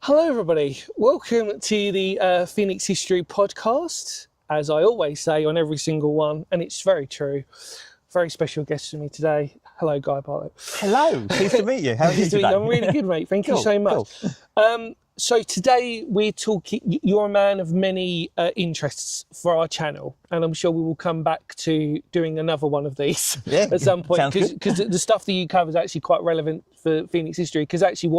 Hello, everybody. Welcome to the Phoenix History Podcast. As I always say on every single one, and it's very true. Very special guest for me today. Hello, Guy Bartlett. Hello, pleased to meet you. How are you today? I'm really good, mate. Thank you so much. Cool. So today we're talking. You're a man of many interests for our channel, and I'm sure we will come back to doing another one of these at some point because the stuff that you cover is actually quite relevant for Phoenix history. Because actually,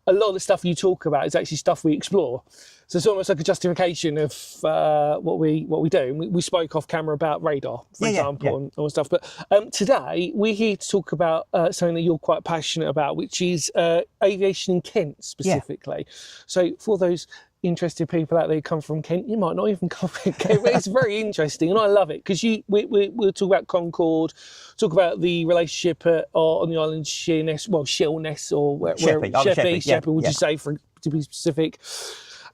a lot of the stuff you talk about is actually stuff we explore. So it's almost like a justification of what we do. We spoke off camera about radar, for example, and all stuff. But today we're here to talk about something that you're quite passionate about, which is aviation in Kent specifically. Yeah. So for those interested people out there who come from Kent, you might not even come from Kent, but it's very interesting, and I love it because we'll talk about Concorde, talk about the relationship on the island Sheerness, Sheerness, or Sheppey, would you say, to be specific.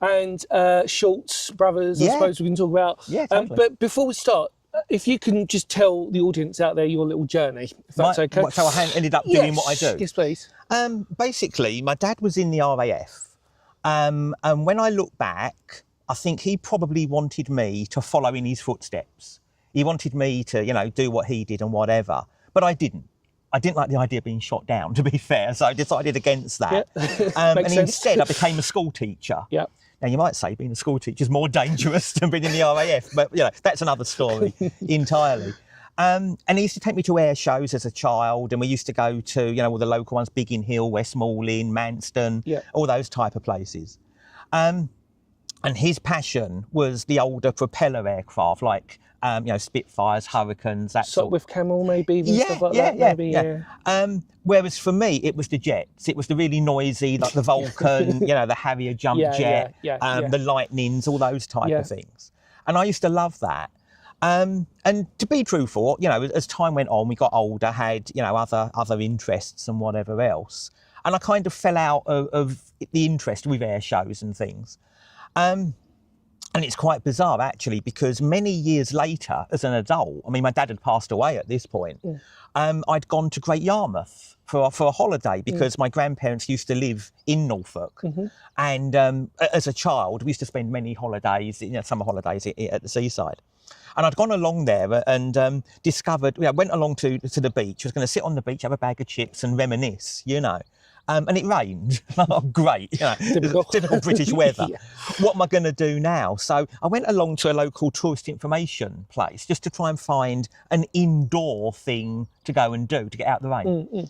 And Schultz brothers, I suppose we can talk about. Yeah, totally. But before we start, if you can just tell the audience out there your little journey, if that's okay. So I ended up doing what I do? Yes, please. Basically, my dad was in the RAF. And when I look back, I think he probably wanted me to follow in his footsteps. He wanted me to, do what he did and whatever. But I didn't. I didn't like the idea of being shot down, to be fair, so I decided against that. And instead, I became a school teacher. Yeah. Now, you might say being a school teacher is more dangerous than being in the RAF, but that's another story entirely. And he used to take me to air shows as a child, and we used to go to, all the local ones, Biggin Hill, Westmoreland, Manston, all those type of places. And his passion was the older propeller aircraft, like, Spitfires, Hurricanes, that sort. With Camel, maybe, even stuff like that. Whereas for me, it was the jets. It was the really noisy, like the Vulcan, the Harrier jump jet, the Lightnings, all those type of things. And I used to love that. And to be truthful, as time went on, we got older, had, other interests and whatever else. And I kind of fell out of the interest with air shows and things. And it's quite bizarre, actually, because many years later, as an adult, my dad had passed away at this point, I'd gone to Great Yarmouth for a holiday because my grandparents used to live in Norfolk. And as a child, we used to spend many holidays, summer holidays at the seaside. And I'd gone along there and discovered, went along to the beach. I was going to sit on the beach, have a bag of chips and reminisce, and it rained. Oh, great, typical British weather. What am I going to do now? So I went along to a local tourist information place just to try and find an indoor thing to go and do to get out the rain.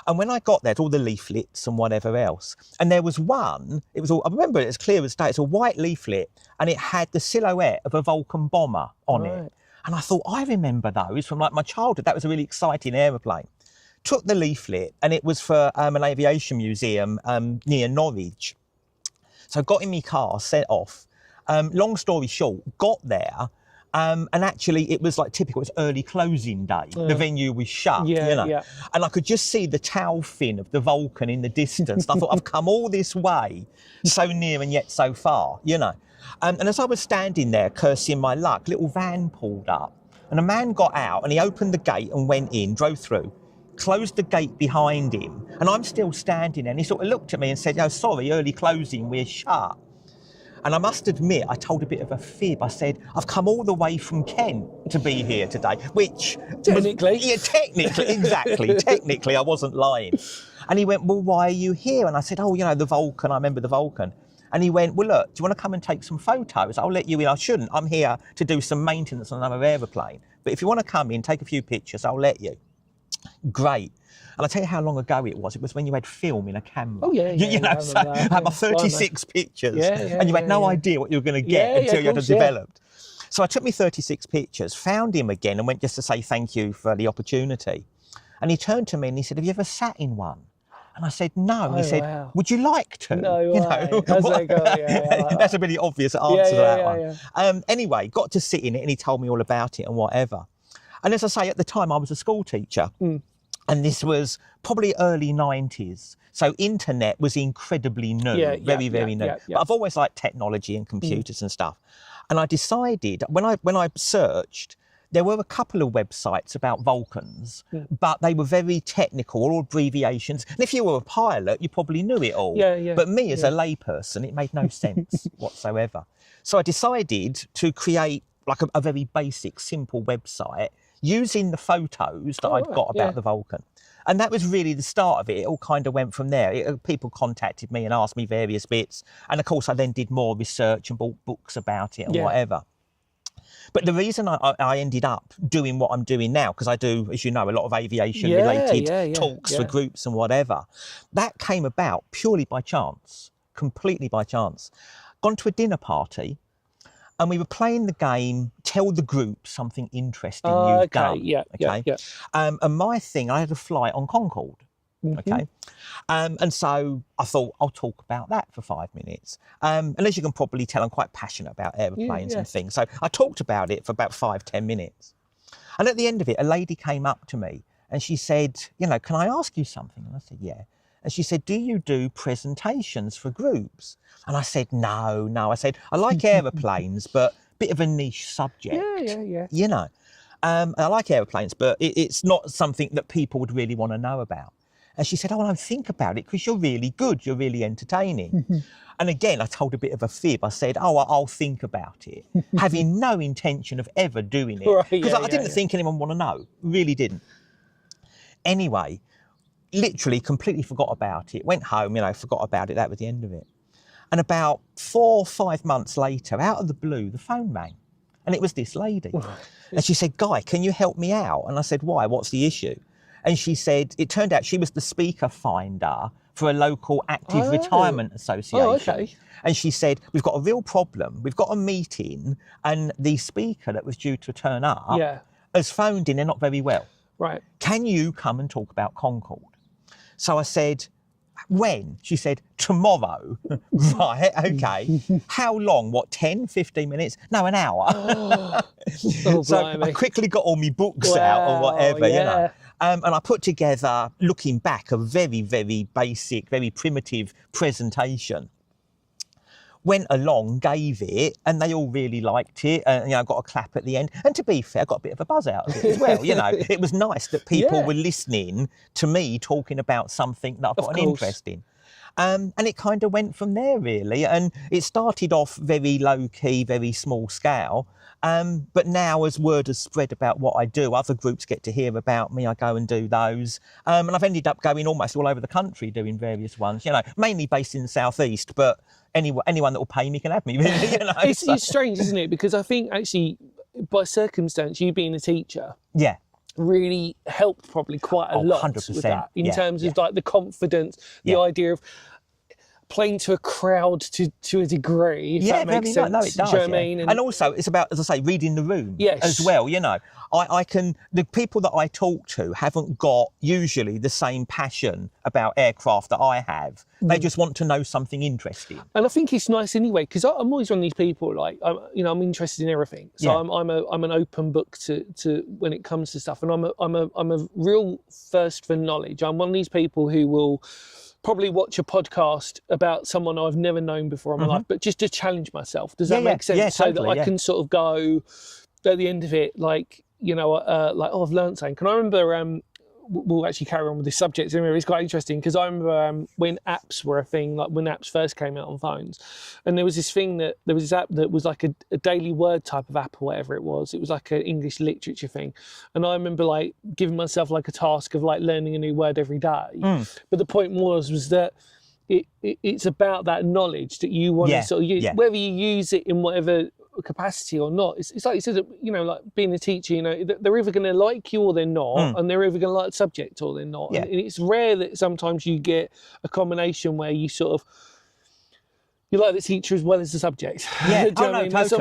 And when I got there, all the leaflets and whatever else, and there was one, I remember it as clear as day, it's a white leaflet, and it had the silhouette of a Vulcan bomber on it. And I thought, I remember those from my childhood. That was a really exciting aeroplane. Took the leaflet, and it was for an aviation museum near Norwich. So got in my car, set off. Long story short, got there, and actually it was like typical, it was early closing day. The venue was shut, and I could just see the tail fin of the Vulcan in the distance. And I thought, I've come all this way, so near and yet so far, And as I was standing there cursing my luck, little van pulled up, and a man got out, and he opened the gate and went in, drove through, closed the gate behind him, and I'm still standing there, and he sort of looked at me and said, "Oh, sorry, early closing, we're shut." And I must admit, I told a bit of a fib. I said, "I've come all the way from Kent to be here today," which... Technically. Technically, exactly. Technically, I wasn't lying. And he went, "Well, why are you here?" And I said, "Oh, the Vulcan, I remember the Vulcan." And he went, "Well, look, do you want to come and take some photos? I'll let you in." I shouldn't. I'm here to do some maintenance on another aeroplane. But if you want to come in, take a few pictures, I'll let you. Great. And I'll tell you how long ago it was. It was when you had film in a camera. Oh, yeah. So I had my 36 pictures, and you had no idea what you were going to get until you had it developed. So I took me 36 pictures, found him again, and went just to say thank you for the opportunity. And he turned to me and he said, "Have you ever sat in one?" And I said, "No." And he said, "Would you like to?" That's a really obvious answer to that one. Anyway, got to sit in it, and he told me all about it and whatever. And as I say, at the time, I was a school teacher. And this was probably early 90s. So internet was incredibly new, very new. But I've always liked technology and computers and stuff. And I decided, when I searched, there were a couple of websites about Vulcans, but they were very technical, all abbreviations. And if you were a pilot, you probably knew it all. But me as a layperson, it made no sense whatsoever. So I decided to create like a very basic, simple website using the photos that I'd got about the Vulcan. And that was really the start of it. It all kind of went from there. People contacted me and asked me various bits. And of course, I then did more research and bought books about it and whatever. But the reason I ended up doing what I'm doing now, because I do, as you know, a lot of aviation-related talks for groups and whatever, that came about purely by chance, completely by chance. Gone to a dinner party, and we were playing the game, tell the group something interesting you've done. And my thing, I had a flight on Concorde. And so I thought I'll talk about that for 5 minutes. And as you can probably tell, I'm quite passionate about aeroplanes and things. So I talked about it for about 5-10 minutes. And at the end of it, a lady came up to me and she said, you know, can I ask you something? And I said, yeah. And she said, do you do presentations for groups? And I said, no. I said, I like aeroplanes, but a bit of a niche subject. You know, I like aeroplanes, but it's not something that people would really want to know about. And she said, oh, well, think about it because you're really good. You're really entertaining. And again, I told a bit of a fib. I said, oh, I'll think about it, having no intention of ever doing it. Because I didn't think anyone want to know. Really didn't. Anyway, literally completely forgot about it. Went home, you know, forgot about it. That was the end of it. And about 4 or 5 months later, out of the blue, the phone rang. And it was this lady. And she said, Guy, can you help me out? And I said, why? What's the issue? And she said, it turned out she was the speaker finder for a local active retirement association. And she said, we've got a real problem. We've got a meeting and the speaker that was due to turn up has phoned in. They're not very well. Can you come and talk about Concorde? So I said, when? She said, tomorrow. Right, okay. How long? What, 10, 15 minutes? No, an hour. So I quickly got all my books out or whatever, you know. And I put together, looking back, a very, very basic, very primitive presentation. Went along, gave it, and they all really liked it. And, you know, got a clap at the end. And to be fair, I got a bit of a buzz out of it as well. You know, it was nice that people were listening to me talking about something that I've got an interest in. And it kind of went from there, really. And it started off very low-key, very small scale. But now, as word has spread about what I do, other groups get to hear about me. I go and do those. And I've ended up going almost all over the country doing various ones, you know, mainly based in the southeast, but anyone that will pay me can have me, really, you know. It's strange, isn't it? Because I think, actually, by circumstance, you being a teacher really helped probably quite a lot 100%, with that, in terms of like the confidence, the idea of playing to a crowd to a degree, if that makes sense. No, it does. Do you know what I mean? And also, it's about, as I say, reading the room as well, you know. The people that I talk to haven't got usually the same passion about aircraft that I have. They just want to know something interesting. And I think it's nice anyway, because I'm always one of these people, like, I'm interested in everything. So I'm an open book to when it comes to stuff. And I'm a real thirst for knowledge. I'm one of these people who will probably watch a podcast about someone I've never known before in my life, but just to challenge myself. Does that make sense? Yeah, so totally, that I can sort of go at the end of it, like, you know, like, oh, I've learned something. Can I remember, we'll actually carry on with this subject anyway, it's quite interesting, because I remember when apps were a thing, like when apps first came out on phones, and there was this app that was like a daily word type of app or whatever it was. It was like an English literature thing. And I remember like giving myself like a task of like learning a new word every day. But the point was that it's about that knowledge that you want to sort of use, whether you use it in whatever capacity or not. It's like you said, you know, like being a teacher, you know, they're either going to like you or they're not, and they're either going to like the subject or they're not. And it's rare that sometimes you get a combination where you sort of, you like the teacher as well as the subject. Yeah, Do you know what I mean? That's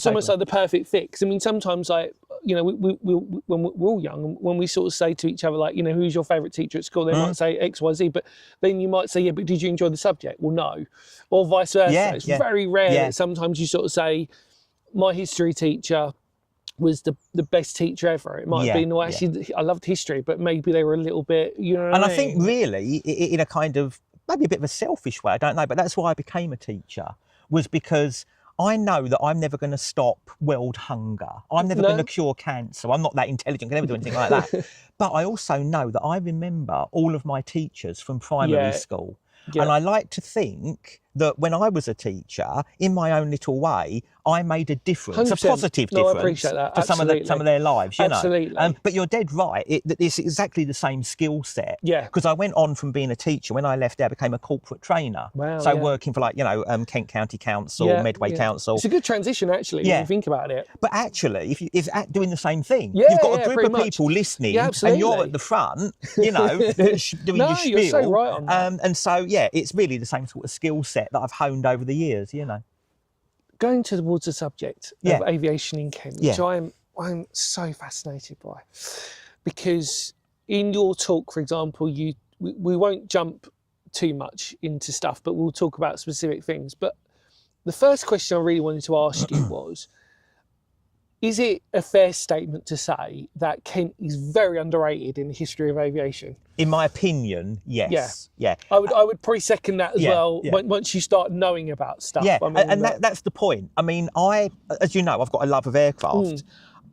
almost like the perfect fix. I mean, sometimes, like, you know, we when we're all young, when we sort of say to each other, like, you know, who's your favourite teacher at school? They might say X, Y, Z, but then you might say, yeah, but did you enjoy the subject? Well, no. Or vice versa. It's very rare that sometimes you sort of say, my history teacher was the best teacher ever. It might have been, well, actually, I loved history, but maybe they were a little bit, you know what I mean? I think really, in a kind of, maybe a bit of a selfish way, I don't know, but that's why I became a teacher, was because I know that I'm never going to stop world hunger. I'm never going to cure cancer. I'm not that intelligent, can never do anything like that. But I also know that I remember all of my teachers from primary school. Yeah. And I like to think that when I was a teacher, in my own little way, I made a difference, 100%. a positive difference I appreciate that. to some of their lives, you know. But you're dead right. It's exactly the same skill set. Yeah. Because I went on from being a teacher. When I left there, I became a corporate trainer. Wow. So working for Kent County Council, Medway Council. It's a good transition, actually, when you think about it. But actually, if it's doing the same thing, you've got a group of people listening, and you're at the front, you know, doing your spiel. You're so right on that. And so, it's really the same sort of skill set that I've honed over the years, you know. Going towards the subject of aviation in Kent, which I'm so fascinated by, because in your talk, for example, we won't jump too much into stuff, but we'll talk about specific things. But the first question I really wanted to ask you was, is it a fair statement to say that Kent is very underrated in the history of aviation? In my opinion, yes. Yeah. I would probably second that as well. Yeah. Once you start knowing about stuff. Yeah, that's the point. I mean, as you know, I've got a love of aircraft.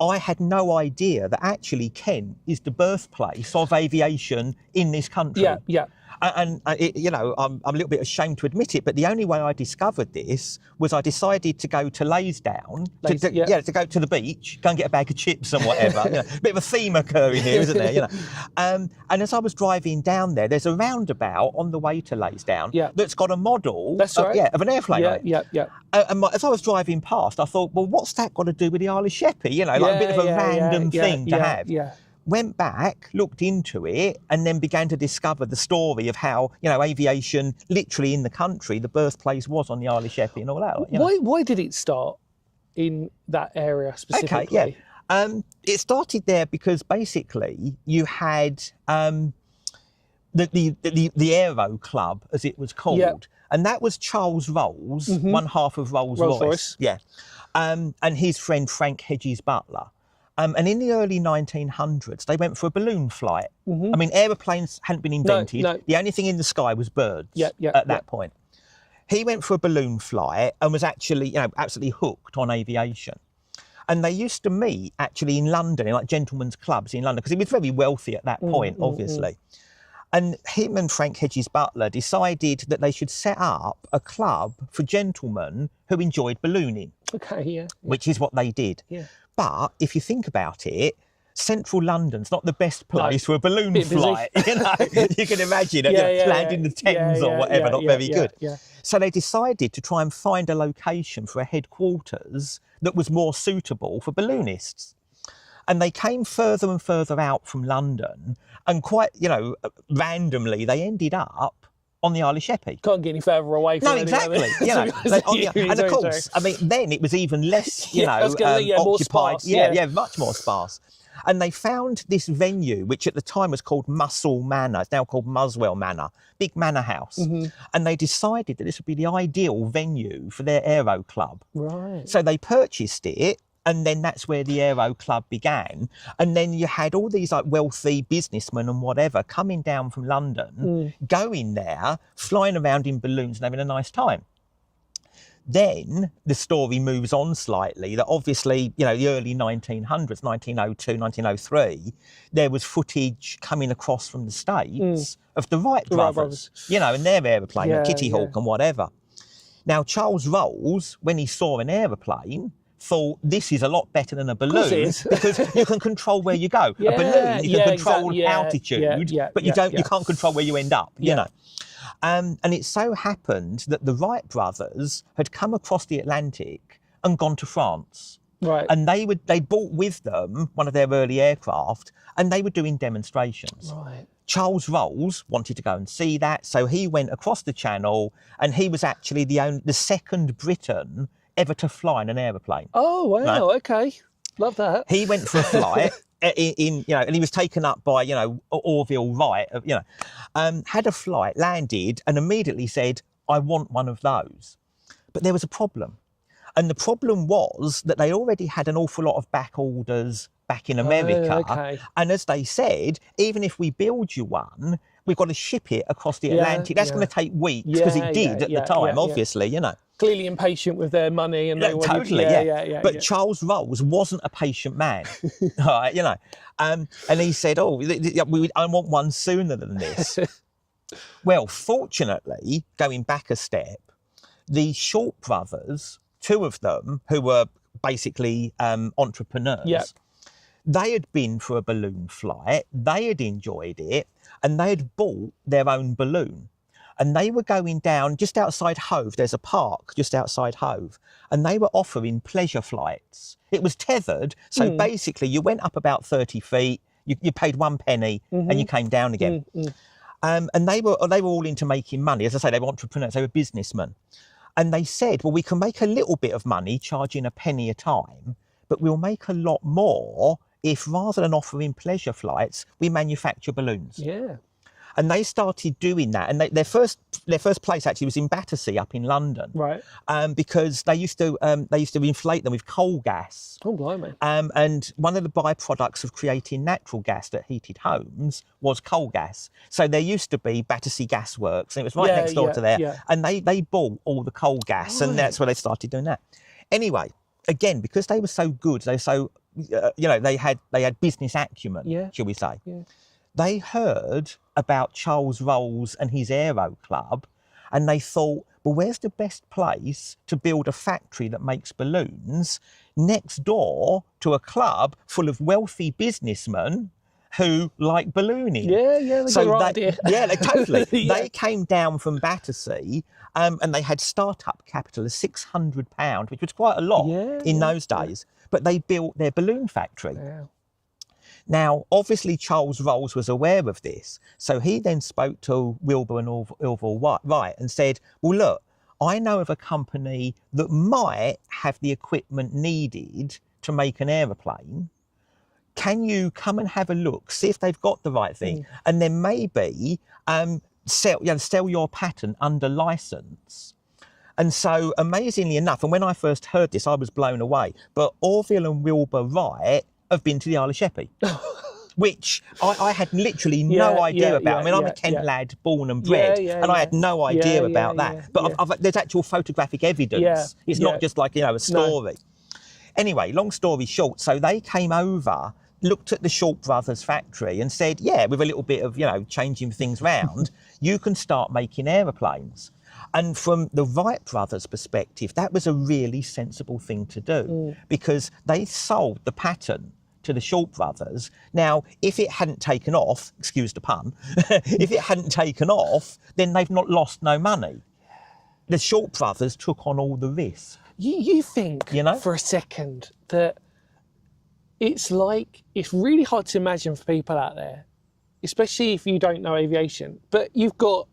I had no idea that actually Kent is the birthplace of aviation in this country. Yeah. And you know, I'm a little bit ashamed to admit it, but the only way I discovered this was I decided to go to Laysdown, to go to the beach, go and get a bag of chips and whatever. You know, a bit of a theme occurring here, isn't there? You know, and as I was driving down there, there's a roundabout on the way to Laysdown that's got a model of an airplane. And as I was driving past, I thought, well, what's that got to do with the Isle of Sheppey? You know, like a bit of a random thing to have. Went back, looked into it, and then began to discover the story of how, you know, aviation, literally in the country, the birthplace was on the Isle of Sheppey and all that. You know? Why did it start in that area specifically? Okay, it started there because basically you had the Aero Club, as it was called, and that was Charles Rolls, one half of Rolls-Royce. Yeah, and his friend Frank Hedges Butler. And in the early 1900s, they went for a balloon flight. I mean, aeroplanes hadn't been invented. No. The only thing in the sky was birds at that point. He went for a balloon flight and was actually, you know, absolutely hooked on aviation. And they used to meet actually in London, in like gentlemen's clubs in London, because he was very wealthy at that point, obviously. And him and Frank Hedges Butler decided that they should set up a club for gentlemen who enjoyed ballooning. Okay, which is what they did. Yeah. But if you think about it, central London's not the best place for a balloon flight. You know, you can imagine land in the Thames or whatever, not very good. Yeah. So they decided to try and find a location for a headquarters that was more suitable for balloonists. And they came further and further out from London, and quite, you know, randomly, they ended up on the Isle of Sheppey. Can't get any further away from it. No, exactly. You know, and of course, I mean, then it was even less, you know, occupied. Much more sparse. And they found this venue, which at the time was called Muswell Manor. It's now called Muswell Manor, big manor house. And they decided that this would be the ideal venue for their Aero Club. Right. So they purchased it. And then that's where the Aero Club began. And then you had all these like wealthy businessmen and whatever coming down from London, going there, flying around in balloons and having a nice time. Then the story moves on slightly that obviously, you know, the early 1900s, 1902, 1903, there was footage coming across from the States of the Wright brothers, you know, and their aeroplane, Kitty Hawk and whatever. Now, Charles Rolls, when he saw an aeroplane, thought this is a lot better than a balloon because you can control where you go. A balloon, you can control altitude, but you can't control where you end up, you know. And it so happened that the Wright brothers had come across the Atlantic and gone to France. Right. And they brought with them one of their early aircraft, and they were doing demonstrations. Right. Charles Rolls wanted to go and see that, so he went across the Channel, and he was actually the second Briton ever to fly in an aeroplane. Oh wow! No? Okay, love that. He went for a flight in you know, and he was taken up by, you know, Orville Wright, you know, had a flight, landed, and immediately said, "I want one of those." But there was a problem, and the problem was that they already had an awful lot of back orders back in America, and as they said, even if we build you one, we've got to ship it across the Atlantic. That's going to take weeks, because it did at the time, obviously, you know. clearly impatient with their money, and they wanted, totally, But Charles Rolls wasn't a patient man, right? And he said, "Oh, I want one sooner than this." Well, fortunately, going back a step, the Short brothers, two of them, who were basically entrepreneurs, they had been for a balloon flight, they had enjoyed it, and they had bought their own balloon. And they were going down just outside Hove. There's a park just outside Hove. And they were offering pleasure flights. It was tethered. So basically you went up about 30 feet, you paid 1 penny and you came down again. And they were all into making money. As I say, they were entrepreneurs, they were businessmen. And they said, well, we can make a little bit of money charging a penny a time, but we'll make a lot more if rather than offering pleasure flights, we manufacture balloons. Yeah. And they started doing that, and their first place actually was in Battersea up in London, right? Because they used to inflate them with coal gas. Oh, blimey! And one of the byproducts of creating natural gas that heated homes was coal gas. So there used to be Battersea Gas Works, and it was right next door to there. And they bought all the coal gas, and that's where they started doing that. Anyway, again, because they were so good, they were so they had business acumen, shall we say? Yeah. They heard about Charles Rolls and his Aero Club, and they thought, well, where's the best place to build a factory that makes balloons next door to a club full of wealthy businessmen who like ballooning? Idea. Yeah, totally. They came down from Battersea, and they had start-up capital of £600, which was quite a lot in those days. But they built their balloon factory. Yeah. Now, obviously, Charles Rolls was aware of this, so he then spoke to Wilbur and Orville Wright and said, well, look, I know of a company that might have the equipment needed to make an aeroplane. Can you come and have a look, see if they've got the right thing, and then maybe sell your patent under licence? And so, amazingly enough, and when I first heard this, I was blown away, but Orville and Wilbur Wright have been to the Isle of Sheppey, which I had literally no idea about. I mean, I'm a Kent lad, born and bred, and I had no idea about that. But there's actual photographic evidence. It's not just like, a story. No. Anyway, long story short, so they came over, looked at the Short Brothers factory and said, with a little bit of, changing things round, you can start making aeroplanes. And from the Wright brothers' perspective, that was a really sensible thing to do because they sold the patent to the Short brothers. Now, if it hadn't taken off, excuse the pun, if it hadn't taken off, then they've not lost no money. The Short brothers took on all the risk. You think, for a second, that it's really hard to imagine for people out there, especially if you don't know aviation, but you've got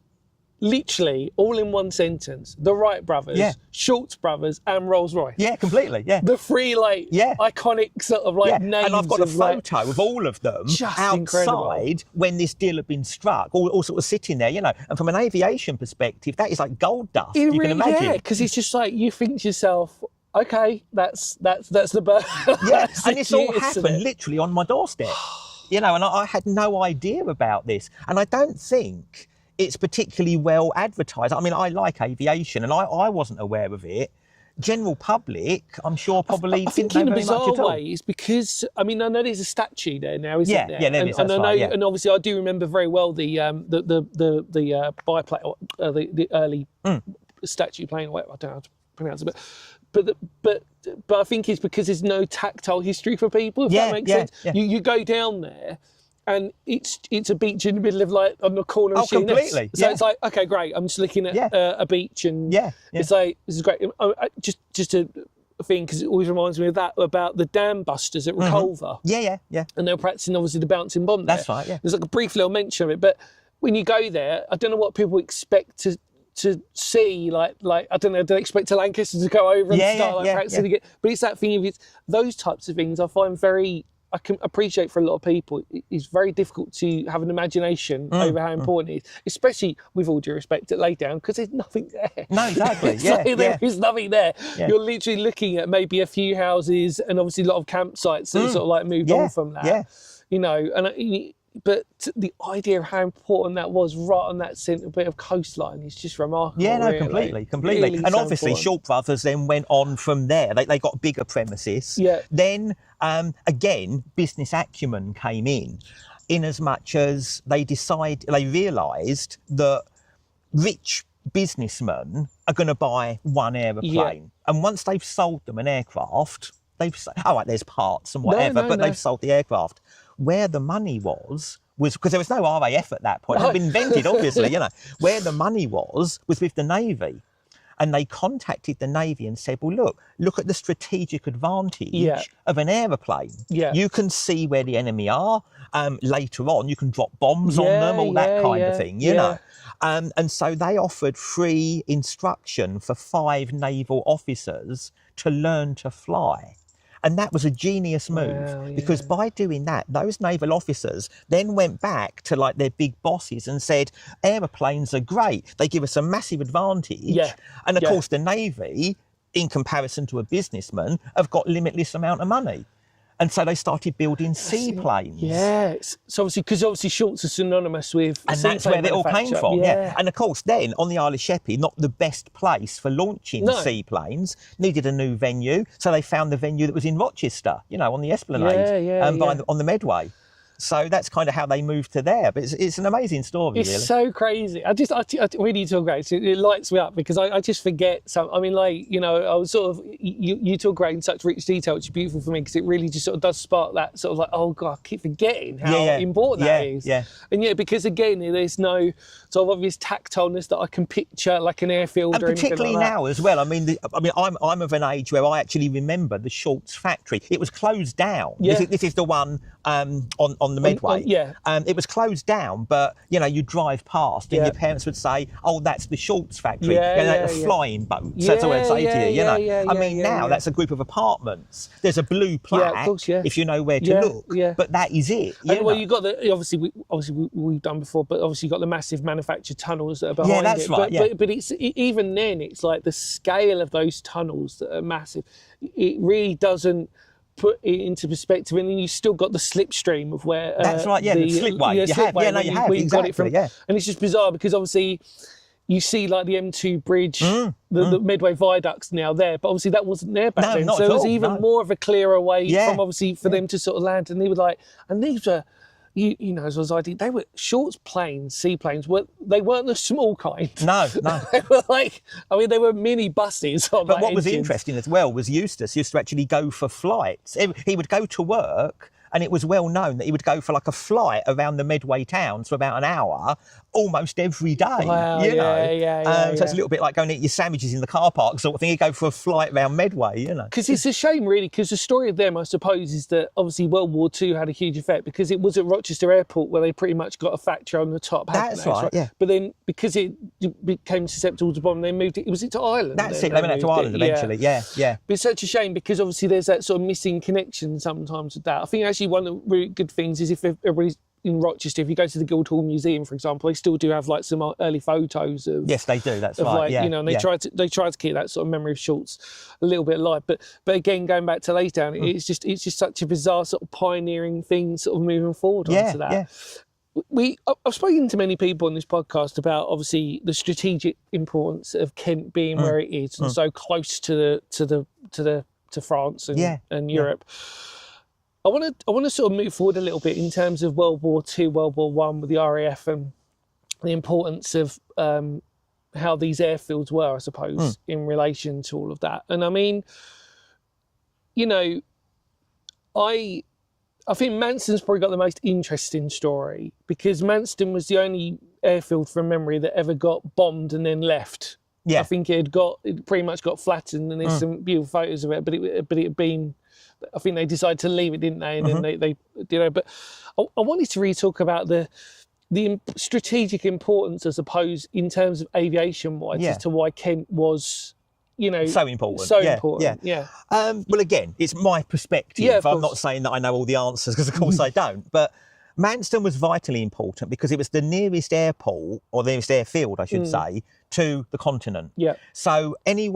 literally, all in one sentence, the Wright brothers, Short brothers, and Rolls-Royce. Yeah, completely, The three, iconic sort of, names. And I've got a photo of all of them outside incredible. When this deal had been struck, all sort of sitting there, And from an aviation perspective, that is like gold dust, you can imagine. Yeah, because it's just you think to yourself, okay, that's the birth. Yeah, and this all happened literally on my doorstep. And I had no idea about this. And I don't think it's particularly well advertised. I mean, I like aviation, and I wasn't aware of it. General public, I'm sure, probably I think in a bizarre way, it's because I know there's a statue there now, isn't there? Yeah, there is. And I know, and obviously, I do remember very well the biplane, the early statue plane. I don't know how to pronounce it, but I think it's because there's no tactile history for people. If that makes sense, you go down there. And it's a beach in the middle of on the corner of Sheerness. Completely. So it's okay, great. I'm just looking at a beach, and it's this is great. Just a thing because it always reminds me of that about the dam busters at Reculver. Yeah. And they were practicing obviously the bouncing bomb there. That's right. Yeah. There's a brief little mention of it, but when you go there, I don't know what people expect to see. I don't know. Do they expect a Lancaster to go over and start practicing again? But it's that thing. It's those types of things I find I can appreciate for a lot of people. It's very difficult to have an imagination over how important it is, especially with all due respect at laydown, because there's nothing there. No, exactly. There is nothing there. Yeah. You're literally looking at maybe a few houses and obviously a lot of campsites that are sort of moved on from that. Yeah. And the idea of how important that was right on that centre bit of coastline is just remarkable. Yeah, no, really. completely. Really and so obviously, important. Short Brothers then went on from there. They got bigger premises. Yeah. Then, again, business acumen came in as much as they realised that rich businessmen are going to buy one aeroplane. Yeah. And once they've sold them an aircraft, all right, there's parts and whatever, but they've sold the aircraft. Where the money was because there was no RAF at that point. It hadn't been invented, obviously, Where the money was with the Navy. And they contacted the Navy and said, well, look at the strategic advantage of an aeroplane. Yeah. You can see where the enemy are. Later on, you can drop bombs on them, all that kind of thing, you know. And so they offered free instruction for 5 naval officers to learn to fly. And that was a genius move because by doing that, those naval officers then went back to like their big bosses and said, aeroplanes are great. They give us a massive advantage. Yeah. And of course, the Navy, in comparison to a businessman, have got limitless amount of money. And so they started building seaplanes. Yes. So obviously Shorts are synonymous with and that's where it all came from. Yeah. And of course, then on the Isle of Sheppey, not the best place for launching seaplanes, needed a new venue. So they found the venue that was in Rochester, on the Esplanade, on the Medway. So that's kind of how they moved to there. But it's an amazing story, it's really. It's so crazy. We need to talk about it. It lights me up because I just forget some. I mean, I was sort of, you talk about it in such rich detail, which is beautiful for me because it really just sort of does spark that sort of like, oh God, I keep forgetting how important that is. Yeah. And because again, there's no sort of obvious tactileness that I can picture like an airfield and or anything like that. particularly now as well. I'm of an age where I actually remember the Shorts factory. It was closed down. Yeah. This is the one on the Medway. It was closed down, but you drive past and your parents would say, "Oh, that's the Shorts factory." A flying boat. So that's what I'd say to you. Now that's a group of apartments. There's a blue plaque, if you know where to look. But that is it. Well, you got the obviously we've done before, but obviously you got the massive manufactured tunnels that are behind it. Yeah, that's right. But it's even then it's like the scale of those tunnels that are massive. It really doesn't put it into perspective, and then you still got the slipstream of where that's right, the slipway. You have, exactly, got it from, and it's just bizarre because obviously you see like the M2 bridge, the Medway viaducts now there, but obviously that wasn't there back then, so it was even more of a clearer way from obviously for them to sort of land, and they were like, and these were. As was I did, they were Shorts planes, seaplanes. They weren't the small kind. No. They were they were mini buses. But what was interesting as well was Eustace used to actually go for flights. He would go to work, and it was well known that he would go for like a flight around the Medway towns for about an hour almost every day. Wow, So it's a little bit like going to eat your sandwiches in the car park sort of thing. You go for a flight around Medway, Because it's a shame, really, because the story of them, I suppose, is that obviously World War II had a huge effect because it was at Rochester Airport where they pretty much got a factory on the top. That's right, yeah. But then because it became susceptible to bomb, they moved it. Was it to Ireland? That's it. They went out to Ireland eventually. Yeah. But it's such a shame because obviously there's that sort of missing connection sometimes with that. I think actually one of the really good things is if everybody's in Rochester, if you go to the Guildhall Museum, for example, they still do have like some early photos of. Yes, they do. That's right. And they try to keep that sort of memory of Shorts a little bit alive. But again, going back to Laytown, it's just such a bizarre sort of pioneering thing, sort of moving forward onto that. Yeah. I've spoken to many people on this podcast about obviously the strategic importance of Kent being where it is and so close to France and Europe. I want to sort of move forward a little bit in terms of World War II, World War I with the RAF and the importance of how these airfields were, I suppose, in relation to all of that. And I mean, I think Manston's probably got the most interesting story because Manston was the only airfield from memory that ever got bombed and then left. Yeah. I think it pretty much got flattened, and there's some beautiful photos of it, but it had been. I think they decided to leave it, didn't they? And then they But I wanted to really talk about the strategic importance, I suppose, in terms of aviation-wise, as to why Kent was, so important. Yeah. Well, again, it's my perspective. Yeah, I'm not saying that I know all the answers because, of course, I don't. But Manston was vitally important because it was the nearest airport, or the nearest airfield, I should say, to the continent. Yeah. So any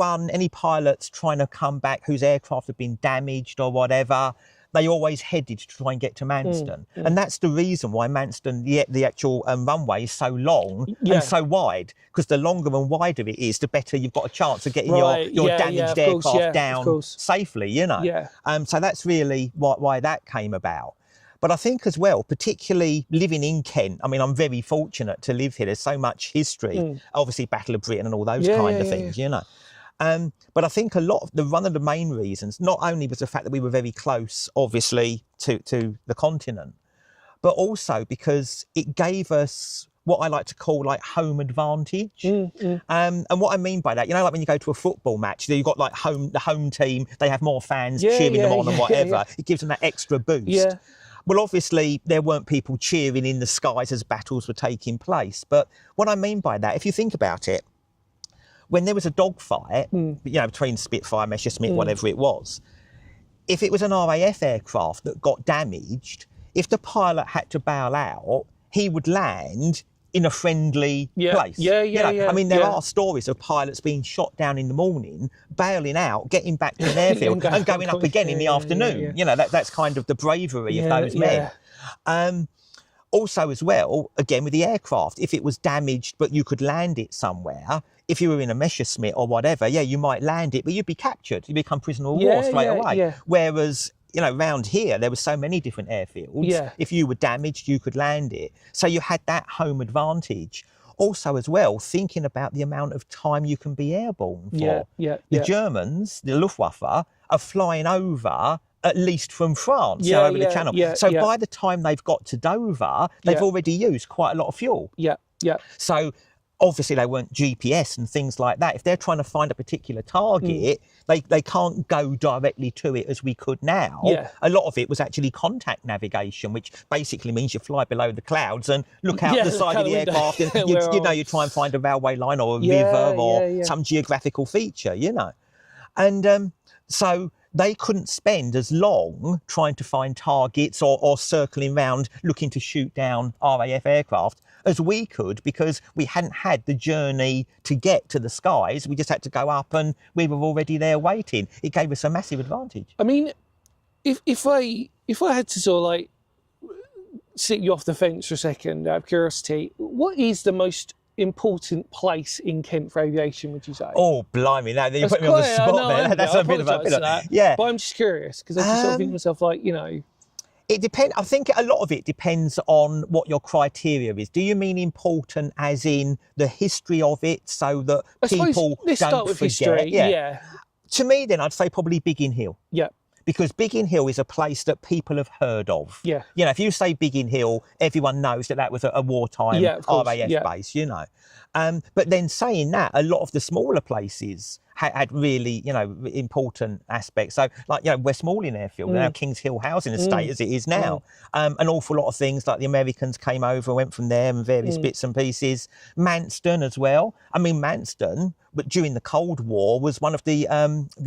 pilots trying to come back whose aircraft had been damaged or whatever, they always headed to try and get to Manston. And that's the reason why Manston, the actual runway is so long and so wide, because the longer and wider it is, the better you've got a chance of getting your damaged aircraft down safely, you know. So that's really why that came about. But I think as well, particularly living in Kent, I mean, I'm very fortunate to live here. There's so much history, obviously Battle of Britain and all those kind of things, you know. But I think one of the main reasons, not only was the fact that we were very close, obviously, to the continent, but also because it gave us what I like to call like home advantage. And what I mean by that, you know, like when you go to a football match, you've got like the home team, they have more fans cheering them on and whatever. It gives them that extra boost. Well, obviously, there weren't people cheering in the skies as battles were taking place. But what I mean by that, if you think about it, when there was a dogfight, you know, between Spitfire, Messerschmitt, whatever it was, if it was an RAF aircraft that got damaged, if the pilot had to bail out, he would land in a friendly place. I mean, there are stories of pilots being shot down in the morning, bailing out, getting back to an airfield and going up again in the afternoon. You know, that's kind of the bravery of those men. Also as well, again with the aircraft, if it was damaged but you could land it somewhere, if you were in a Messerschmitt or whatever, you might land it, but you'd be captured. You'd become prisoner of war straight away. Whereas, you know, around here, there were so many different airfields. If you were damaged, you could land it. So you had that home advantage. Also as well, thinking about the amount of time you can be airborne for. The Germans, the Luftwaffe, are flying over at least from France, over the Channel. So by the time they've got to Dover, they've already used quite a lot of fuel. So obviously they weren't GPS and things like that. If they're trying to find a particular target, they can't go directly to it as we could now. A lot of it was actually contact navigation, which basically means you fly below the clouds and look out the side of the aircraft and you try and find a railway line or a river or some geographical feature, you know. And so they couldn't spend as long trying to find targets or circling around looking to shoot down RAF aircraft as we could, because we hadn't had the journey to get to the skies. We just had to go up and we were already there waiting. It gave us a massive advantage. I mean, if I had to sort of like sit you off the fence for a second out of curiosity, what is the most important place in Kent for aviation, would you say? Oh, blimey, now you put me on the spot there. That's a bit of a... But I'm just curious, because I just sort of think to myself, like, you know... It depends. I think a lot of it depends on what your criteria is. Do you mean important as in the history of it, so that people don't forget? History, To me, then, I'd say probably Biggin Hill. Because Biggin Hill is a place that people have heard of. You know, if you say Biggin Hill, everyone knows that was a wartime RAF base, you know. But then saying that, a lot of the smaller places had really, you know, important aspects. So, like, you know, Westmoreland Airfield, now Kings Hill Housing Estate as it is now. An awful lot of things, like the Americans came over and went from there and various bits and pieces. Manston as well. I mean, Manston, but during the Cold War, was one of the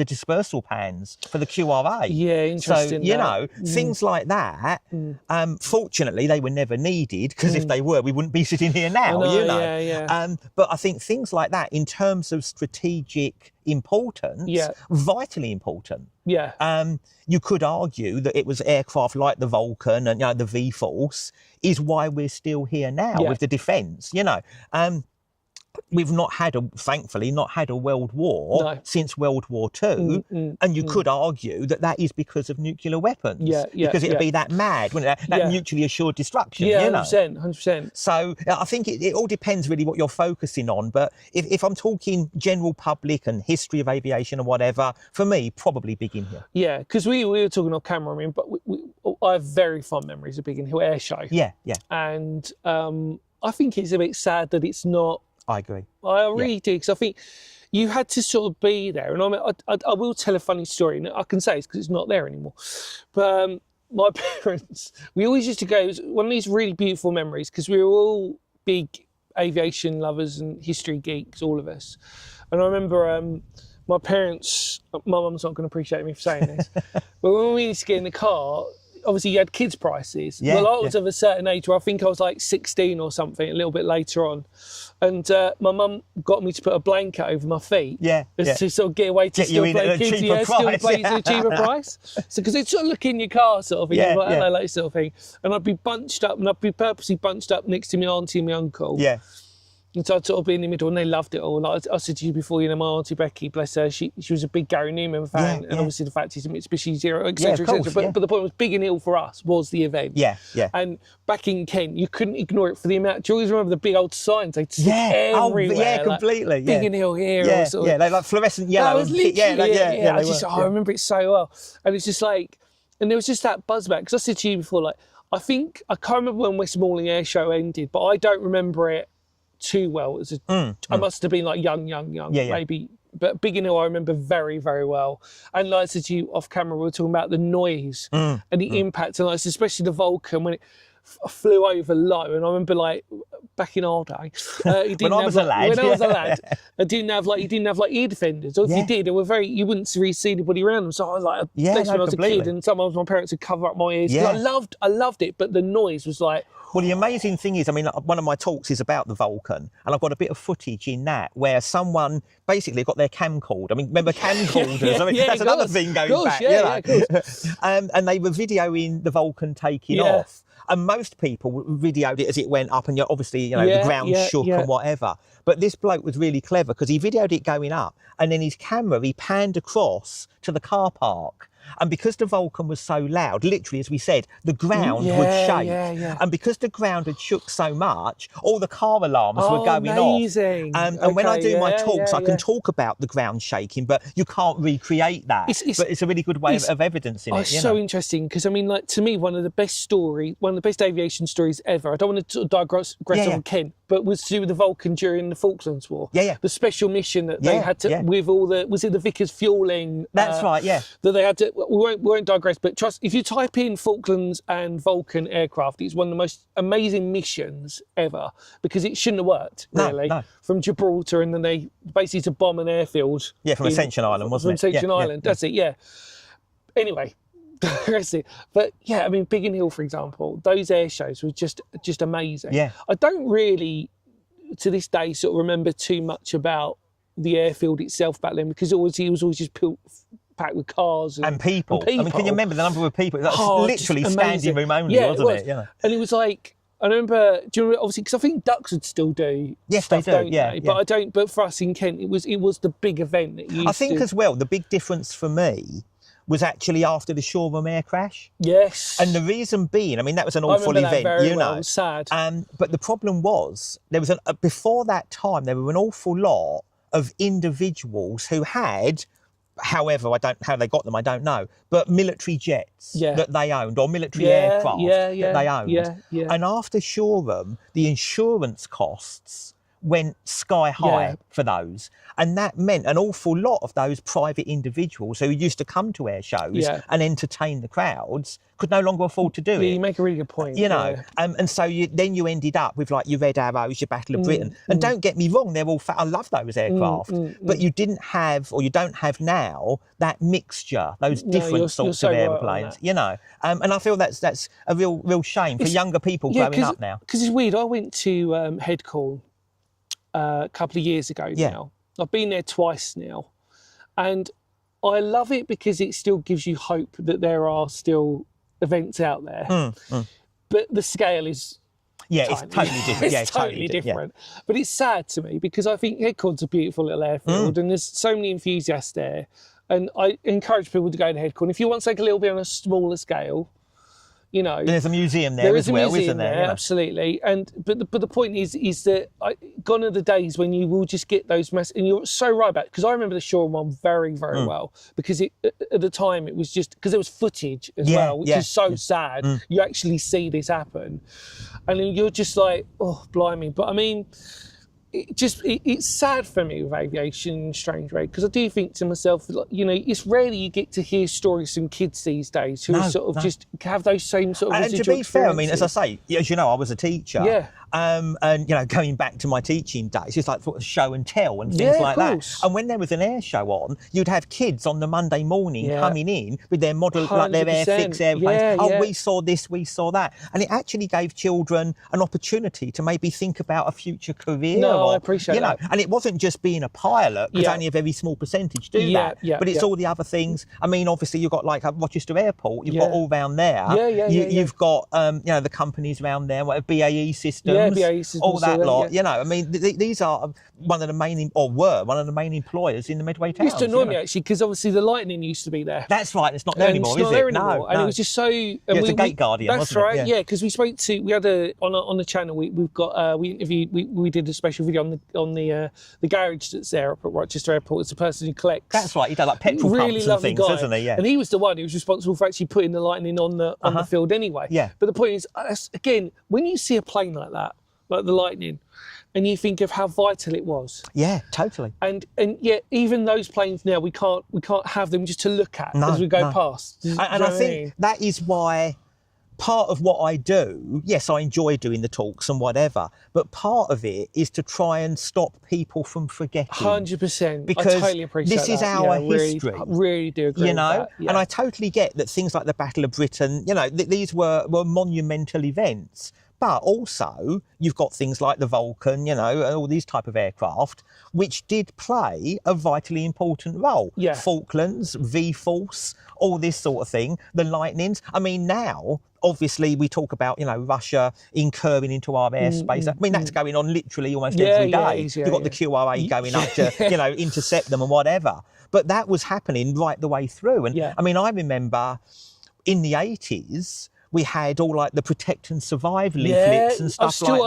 dispersal pans for the QRA. Interesting. So, you know, things like that, fortunately, they were never needed, because if they were, we wouldn't be sitting here now, you know. But I think things like that, in terms of strategic importance, vitally important. You could argue that it was aircraft like the Vulcan and, you know, the V-Force is why we're still here now with the defence, you know. We've thankfully not had a world war since World War II, and you could argue that is because of nuclear weapons, because it'd be that mad, wouldn't it? That mutually assured destruction, you know? 100%. So I think it all depends really what you're focusing on, but if I'm talking general public and history of aviation or whatever, for me, probably Biggin Hill. Because we were talking off camera, I mean, but I have very fond memories of Biggin Hill Air Show. And I think it's a bit sad that it's not. I agree. I really do, because I think you had to sort of be there. And I will tell a funny story, and I can say it's because it's not there anymore. But my parents, we always used to go, it was one of these really beautiful memories, because we were all big aviation lovers and history geeks, all of us. And I remember my parents, my mum's not going to appreciate me for saying this, but when we used to get in the car, obviously you had kids prices. Well, I was of a certain age where I think I was like 16 or something, a little bit later on. And my mum got me to put a blanket over my feet. To sort of get away to still play kids. Still play at a cheaper price. So, because it's sort of look in your car sort of thing, like, hello, like sort of thing. And I'd be bunched up, and I'd be purposely bunched up next to my auntie and my uncle. And so I'd sort of be in the middle, and they loved it all. Like I said to you before, you know, my auntie Becky, bless her, she was a big Gary Newman fan, and obviously the fact he's a Mitsubishi Zero, etc., etc. But the point was, Biggin Hill for us was the event. And back in Kent, you couldn't ignore it for the amount. Do you always remember the big old signs they'd stick everywhere? Completely. Biggin Hill here. They like fluorescent yellow. I remember it so well, and it's just like, and there was just that buzz back, because I said to you before, like, I can't remember when West Malling Air Show ended, but I don't remember it too well. I must have been like young, maybe. But Biggin Hill I remember very, very well. And like I said to you off camera, we were talking about the noise and the impact, and like, especially the Vulcan when it flew over low. And I remember, like, back in our day, when I was a lad, I didn't have like ear defenders, or if you did, they were you wouldn't really see anybody around them. So I was like, when I was a kid, and sometimes my parents would cover up my ears. I loved it, but the noise was like. Well, the amazing thing is, I mean, one of my talks is about the Vulcan, and I've got a bit of footage in that where someone basically got their camcorder. I mean, remember camcorders? I mean, that's another thing going back. And they were videoing the Vulcan taking off. And most people videoed it as it went up, and you're obviously, you know, the ground shook and whatever. But this bloke was really clever, because he videoed it going up, and then his camera, he panned across to the car park. And because the Vulcan was so loud, literally, as we said, the ground would shake. And because the ground had shook so much, all the car alarms were going off. And when I do my talks, I can talk about the ground shaking, but you can't recreate that. But it's a really good way of evidencing it. It's so interesting, because, I mean, like, to me, one of the best aviation stories ever, I don't want to sort of digress on Kent, but was to do with the Vulcan during the Falklands War. The special mission that they had to, with all the, was it the Vickers fueling? That's right, that they had to, we won't digress, but trust, if you type in Falklands and Vulcan aircraft, it's one of the most amazing missions ever, because it shouldn't have worked, really. From Gibraltar, and then they basically to bomb an airfield. From Ascension Island, wasn't it? From Ascension Island, that's it, Anyway, but I mean, Biggin Hill, for example, those air shows were just amazing. I don't really, to this day, sort of remember too much about the airfield itself back then, because it was always just packed with cars and people. I mean, can you remember the number of people? That was literally standing room only, wasn't it? And it was like, I remember, do you remember, obviously, because I think Ducks would still do stuff, they do, don't they? But I don't. But for us in Kent, it was the big event that you. I think as well, the big difference for me was actually after the Shoreham air crash. And the reason being, I mean, that was an awful event, you know. It was sad. But the problem was, there was before that time, there were an awful lot of individuals who had, however, how they got them, I don't know, but military jets that they owned, or military aircraft that they owned. And after Shoreham, the insurance costs went sky high for those. And that meant an awful lot of those private individuals who used to come to air shows and entertain the crowds could no longer afford to do it. You make a really good point. You know, and so then you ended up with like your Red Arrows, your Battle of Britain. And don't get me wrong, they're all I love those aircraft. But you didn't have, or you don't have now, that mixture, those different sorts of airplanes, you know. And I feel that's a real shame for younger people growing up now. Because it's weird, I went to Headcorn a couple of years ago now. I've been there twice now, and I love it because it still gives you hope that there are still events out there. But the scale is it's totally different. It's totally different. But it's sad to me, because I think Headcorn's a beautiful little airfield, and there's so many enthusiasts there, and I encourage people to go to Headcorn. If you want to take a little bit on a smaller scale, you know, there's a museum there as well, isn't there? Yeah. Absolutely. And but the point is that gone are the days when you will just get those and you're so right about it, because I remember the Shoreham one very, very well, because at the time it was just because there was footage as well, which is so sad. You actually see this happen, and then you're just like, oh, blimey. But I mean, it's sad for me with aviation in a strange way, because I do think to myself, you know, it's rarely you get to hear stories from kids these days who just have those same sort of. And to be fair, I mean, as I say, as you know, I was a teacher. And, you know, going back to my teaching days, it's like sort of show and tell and things like that. And when there was an air show on, you'd have kids on the Monday morning coming in with their model, like their Airfix airplanes. We saw this, we saw that. And it actually gave children an opportunity to maybe think about a future career. I appreciate that. And it wasn't just being a pilot, because only a very small percentage do that. But it's all the other things. I mean, obviously, you've got like Rochester Airport, you've got all around there. You've got, you know, the companies around there, whatever, BAE Systems, all that lot. You know, I mean, these are one of the main, or were one of the main employers in the Midway towns. It used to annoy me, actually, because obviously the Lightning used to be there. That's right, it's not there anymore, is it? It's not there anymore. And it was just so... it's a gate guardian, that's wasn't right, because we spoke to... We had on the channel, we've got... we interviewed... We did a special video on the garage that's there up at Rochester Airport. It's the person who collects... That's right, he does like petrol pumps and things, doesn't he? Yeah. And he was the one who was responsible for actually putting the Lightning on the field anyway. Yeah. But the point is, again, when you see a plane like that, like the Lightning, and you think of how vital it was. Yeah, totally. And yet, even those planes now, we can't have them just to look at as we go past. And I think that is why part of what I do, yes, I enjoy doing the talks and whatever, but part of it is to try and stop people from forgetting. 100%. Because I totally appreciate this is our history. Really do agree you know? with that. Yeah. And I totally get that things like the Battle of Britain, you know, these were monumental events. But also, you've got things like the Vulcan, you know, all these type of aircraft, which did play a vitally important role. Yeah. Falklands, V-Force, all this sort of thing, the Lightnings. I mean, now, obviously, we talk about, you know, Russia incurring into our airspace. I mean, that's going on literally almost every day. You've got the QRA going up to, you know, intercept them and whatever. But that was happening right the way through. And I mean, I remember in the 80s, we had all like the Protect and Survive leaflets and stuff like that.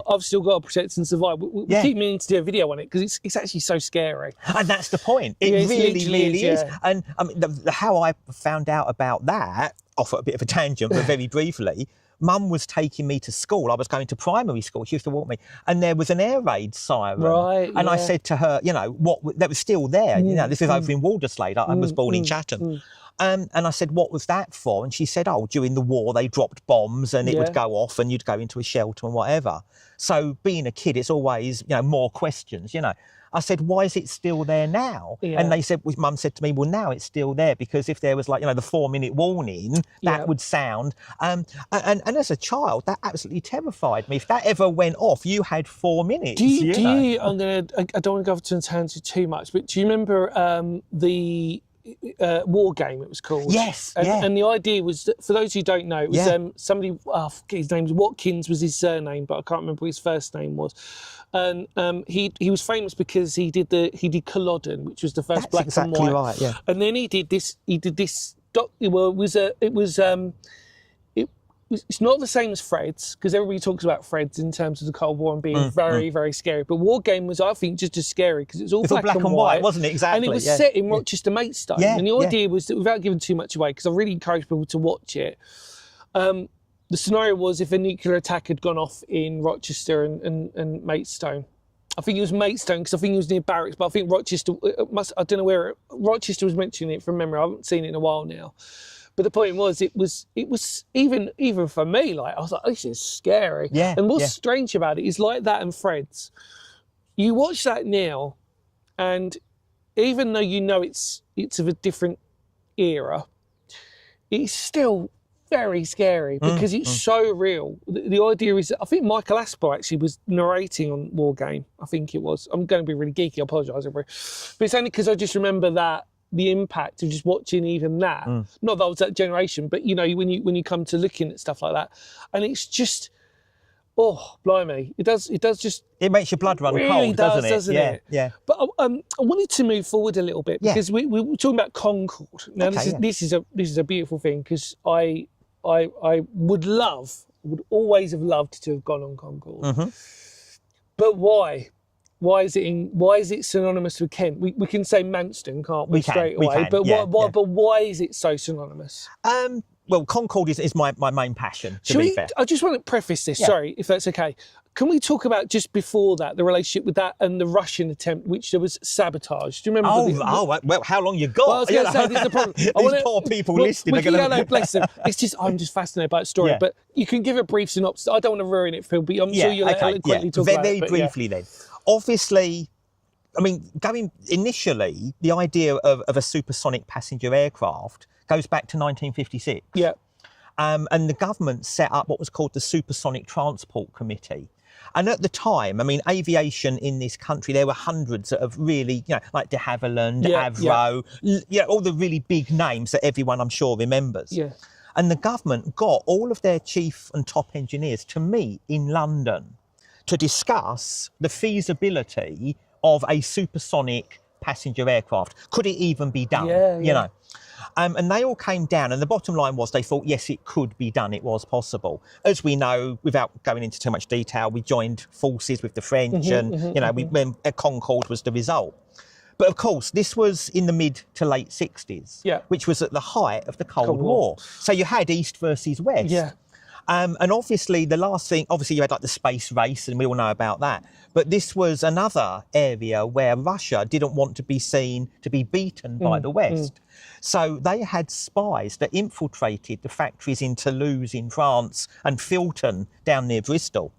I've still got a Protect and Survive. We keep meaning to do a video on it because it's actually so scary. And that's the point. It really is. And I mean, how I found out about that, off at a bit of a tangent, but very briefly, Mum was taking me to school. I was going to primary school. She used to walk me. And there was an air raid siren. Right, and I said to her, you know, that was still there. You know, this is over in Walderslade. I was born in Chatham. And I said, what was that for? And she said, oh, during the war, they dropped bombs and it would go off and you'd go into a shelter and whatever. So being a kid, it's always, you know, more questions, you know. I said, why is it still there now? And they said, well, Mum said to me, well, now it's still there because if there was like, you know, the 4-minute warning, that would sound. And as a child, that absolutely terrified me. If that ever went off, you had 4 minutes. I don't want to go off to a tangent too much, but do you remember the War Game, it was called? Yes. And the idea was that, for those who don't know, it was somebody, I forget his name, Watkins was his surname, but I can't remember what his first name was. And he was famous because he did Culloden, which was the first black and white. Right, yeah. And then he did this. It's not the same as Fred's, because everybody talks about Fred's in terms of the Cold War and being very, very scary. But War Game was, I think, just as scary because it was all black and white, wasn't it? Exactly. And it was set in Rochester, Maidstone. And the idea was that, without giving too much away, because I really encourage people to watch it, the scenario was if a nuclear attack had gone off in Rochester and Maidstone. I think it was Maidstone because I think it was near barracks, but I think Rochester, I don't know where, Rochester was mentioning it from memory. I haven't seen it in a while now. But the point was, it was even for me, like, I was like, oh, this is scary. Yeah. And what's strange about it is, like that and Fred's, you watch that now, and even though you know it's of a different era, it's still very scary because it's so real. The idea is, I think Michael Aspel actually was narrating on War Game. I think it was. I'm going to be really geeky. I apologise, everybody. But it's only because I just remember that. The impact of just watching even that, not that I was that generation, but you know, when you come to looking at stuff like that, and it's just, oh, blimey, it does just. It makes your blood run really cold, doesn't it? Yeah. But I wanted to move forward a little bit because we were talking about Concorde. Now this is a beautiful thing because I would always have loved to have gone on Concorde, but why? Why is it synonymous with Kent? We can say Manston, can't we? Straight away. But why is it so synonymous? Well, Concorde is my main passion, to be fair. I just want to preface this, sorry, if that's okay. Can we talk about just before that, the relationship with that and the Russian attempt, which there was sabotage? Do you remember? Well, how long you got? Well, I was going to say, this is the problem. These poor people listening. No, bless them. It's just, I'm just fascinated by the story. But you can give a brief synopsis. I don't want to ruin it, Phil, but I'm sure you'll eloquently talk about it. Very briefly then. Obviously, I mean, going initially, the idea of a supersonic passenger aircraft goes back to 1956. Yeah. And the government set up what was called the Supersonic Transport Committee. And at the time, I mean, aviation in this country, there were hundreds of really, like de Havilland, Avro, all the really big names that everyone, I'm sure, remembers. Yeah. And the government got all of their chief and top engineers to meet in London to discuss the feasibility of a supersonic passenger aircraft. Could it even be done? You know? And they all came down, and the bottom line was they thought, yes, it could be done. It was possible. As we know, without going into too much detail, we joined forces with the French, when Concorde was the result. But of course, this was in the mid to late 60s, which was at the height of the Cold War. So you had East versus West. Yeah. And obviously, the last thing, obviously, you had like the space race, and we all know about that. But this was another area where Russia didn't want to be seen to be beaten by the West. So they had spies that infiltrated the factories in Toulouse in France and Filton down near Bristol.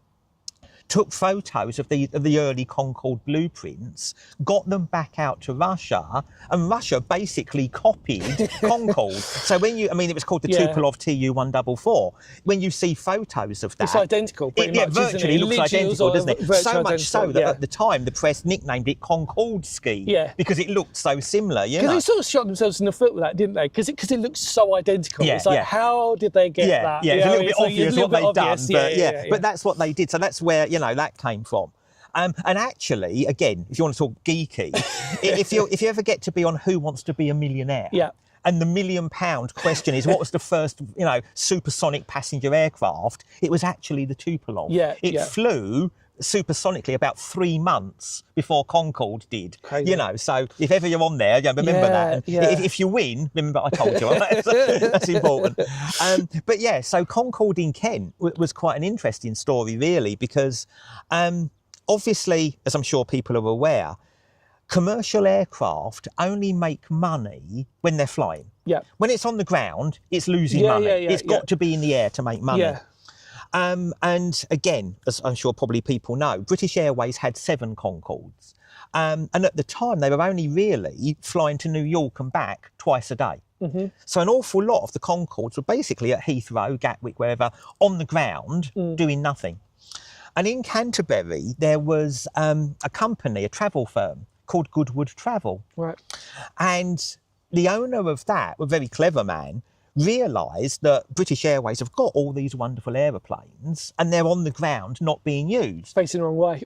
Took photos of the early Concorde blueprints, got them back out to Russia, and Russia basically copied Concorde. So when it was called the Tupolev Tu-144. When you see photos of that, it's identical, pretty much. Virtually looks identical, doesn't it? So much so that at the time the press nicknamed it Concorde Ski, because it looked so similar. Because they sort of shot themselves in the foot with that, didn't they? Because it looks so identical. It's like, how did they get that? Yeah, it's a little bit obvious what they've done, but that's what they did. So that's where that came from. And actually, again, if you want to talk geeky, if you ever get to be on Who Wants to Be a Millionaire, and the £1 million question is, what was the first, supersonic passenger aircraft? It was actually the Tupolev. It flew supersonically about 3 months before Concorde did. Crazy. So if ever you're on there, remember that. And if you win, remember I told you. That's important. So Concorde in Kent was quite an interesting story, really, because obviously, as I'm sure people are aware, commercial aircraft only make money when they're flying. When it's on the ground, it's losing money. It's got to be in the air to make money. And again, as I'm sure probably people know, British Airways had 7 Concordes. And at the time, they were only really flying to New York and back twice a day. So an awful lot of the Concordes were basically at Heathrow, Gatwick, wherever, on the ground, doing nothing. And in Canterbury, there was a company, a travel firm, called Goodwood Travel. Right. And the owner of that, a very clever man, realised that British Airways have got all these wonderful aeroplanes and they're on the ground not being used. Facing the wrong way.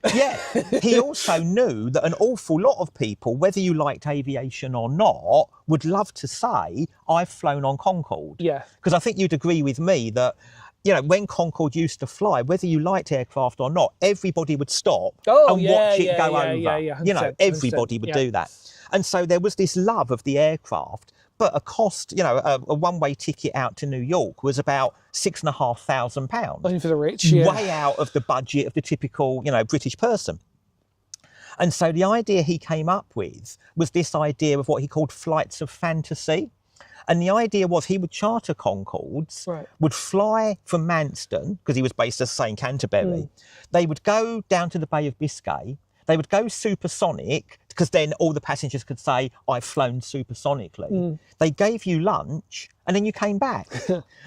He also knew that an awful lot of people, whether you liked aviation or not, would love to say, I've flown on Concorde. Because I think you'd agree with me that, when Concorde used to fly, whether you liked aircraft or not, everybody would stop and watch it go over. Everybody would do that. And so there was this love of the aircraft. But a cost, a one-way ticket out to New York was about £6,500. Only for the rich, way out of the budget of the typical, British person. And so the idea he came up with was this idea of what he called flights of fantasy. And the idea was he would charter Concordes, would fly from Manston, because he was based, as I say, in Canterbury. They would go down to the Bay of Biscay. They would go supersonic, because then all the passengers could say, I've flown supersonically. They gave you lunch, and then you came back.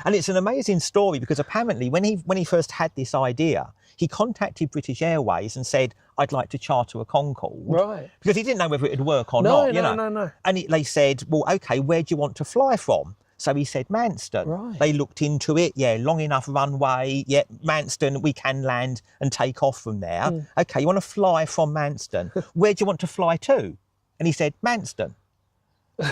And it's an amazing story, because apparently when he first had this idea, he contacted British Airways and said, I'd like to charter a Concorde. Right. Because he didn't know whether it would work or not. No. And they said, well, OK, where do you want to fly from? So he said Manston. Right. They looked into it. Long enough runway. Manston, we can land and take off from there. OK, you want to fly from Manston. Where do you want to fly to? And he said, Manston.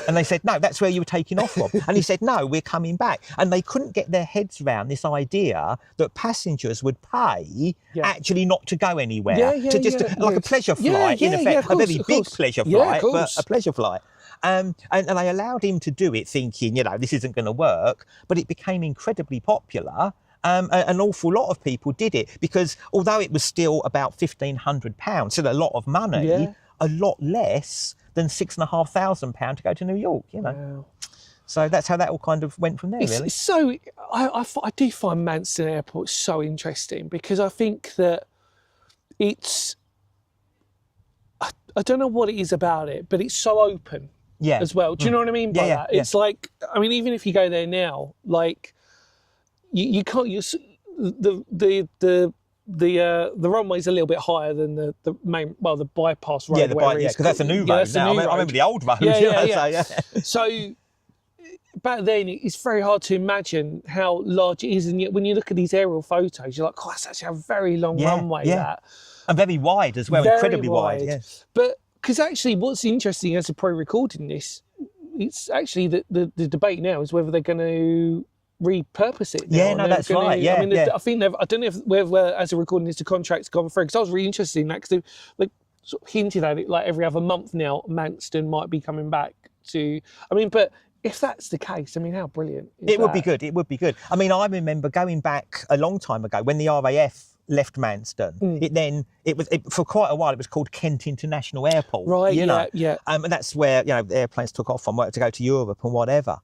And they said, no, that's where you were taking off from. And he said, no, we're coming back. And they couldn't get their heads around this idea that passengers would pay actually not to go anywhere. Like a pleasure flight, in effect. A very big pleasure flight, but a pleasure flight. And they allowed him to do it thinking, this isn't going to work, but it became incredibly popular. An awful lot of people did it because although it was still about £1,500, still a lot of money, a lot less than £6,500 to go to New York, Wow. So that's how that all kind of went from there, really. So I do find Manston Airport so interesting because I think that it's, I don't know what it is about it, but it's so open as well. Do you know what I mean by that? It's like, I mean, even if you go there now, like you can't use the runway's a little bit higher than the main, the bypass road. Because that's a new road now. I remember the old road. So back then, it's very hard to imagine how large it is, and yet when you look at these aerial photos, you're like, "Oh, that's actually a very long runway." That and very wide as well, incredibly wide. Yes. But because actually, what's interesting as a pro-recording this, it's actually the debate now is whether they're going to repurpose it now. Yeah, no, that's right. I mean, I think I don't know if whether as a recording this the contract's gone through, because I was really interested in that because they sort of hinted at it like every other month now. Manston might be coming back to. I mean, but if that's the case, I mean, how brilliant is that? It would be good. It would be good. I mean, I remember going back a long time ago when the RAF left Manston. For quite a while it was called Kent International Airport. Right. And that's where the airplanes took off from to go to Europe and whatever.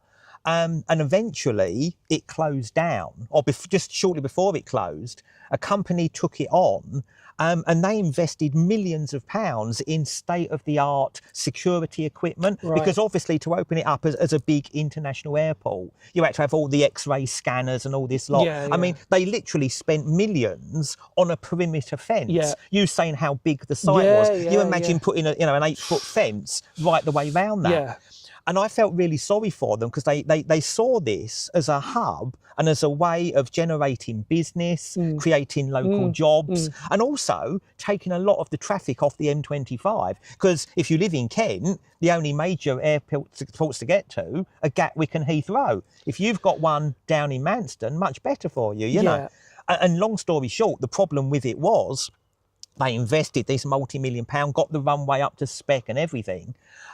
And eventually it closed down, or just shortly before it closed, a company took it on. And they invested millions of pounds in state-of-the-art security equipment because obviously to open it up as a big international airport, you had to have all the X-ray scanners and all this lot. I mean, they literally spent millions on a perimeter fence. You saying how big the site was. You imagine putting an 8-foot fence right the way round that. And I felt really sorry for them because they saw this as a hub and as a way of generating business, creating local jobs, and also taking a lot of the traffic off the M25. Because if you live in Kent, the only major airports to get to are Gatwick and Heathrow. If you've got one down in Manston, much better for you, you know. And long story short, the problem with it was they invested this multi-million-pound, got the runway up to spec and everything.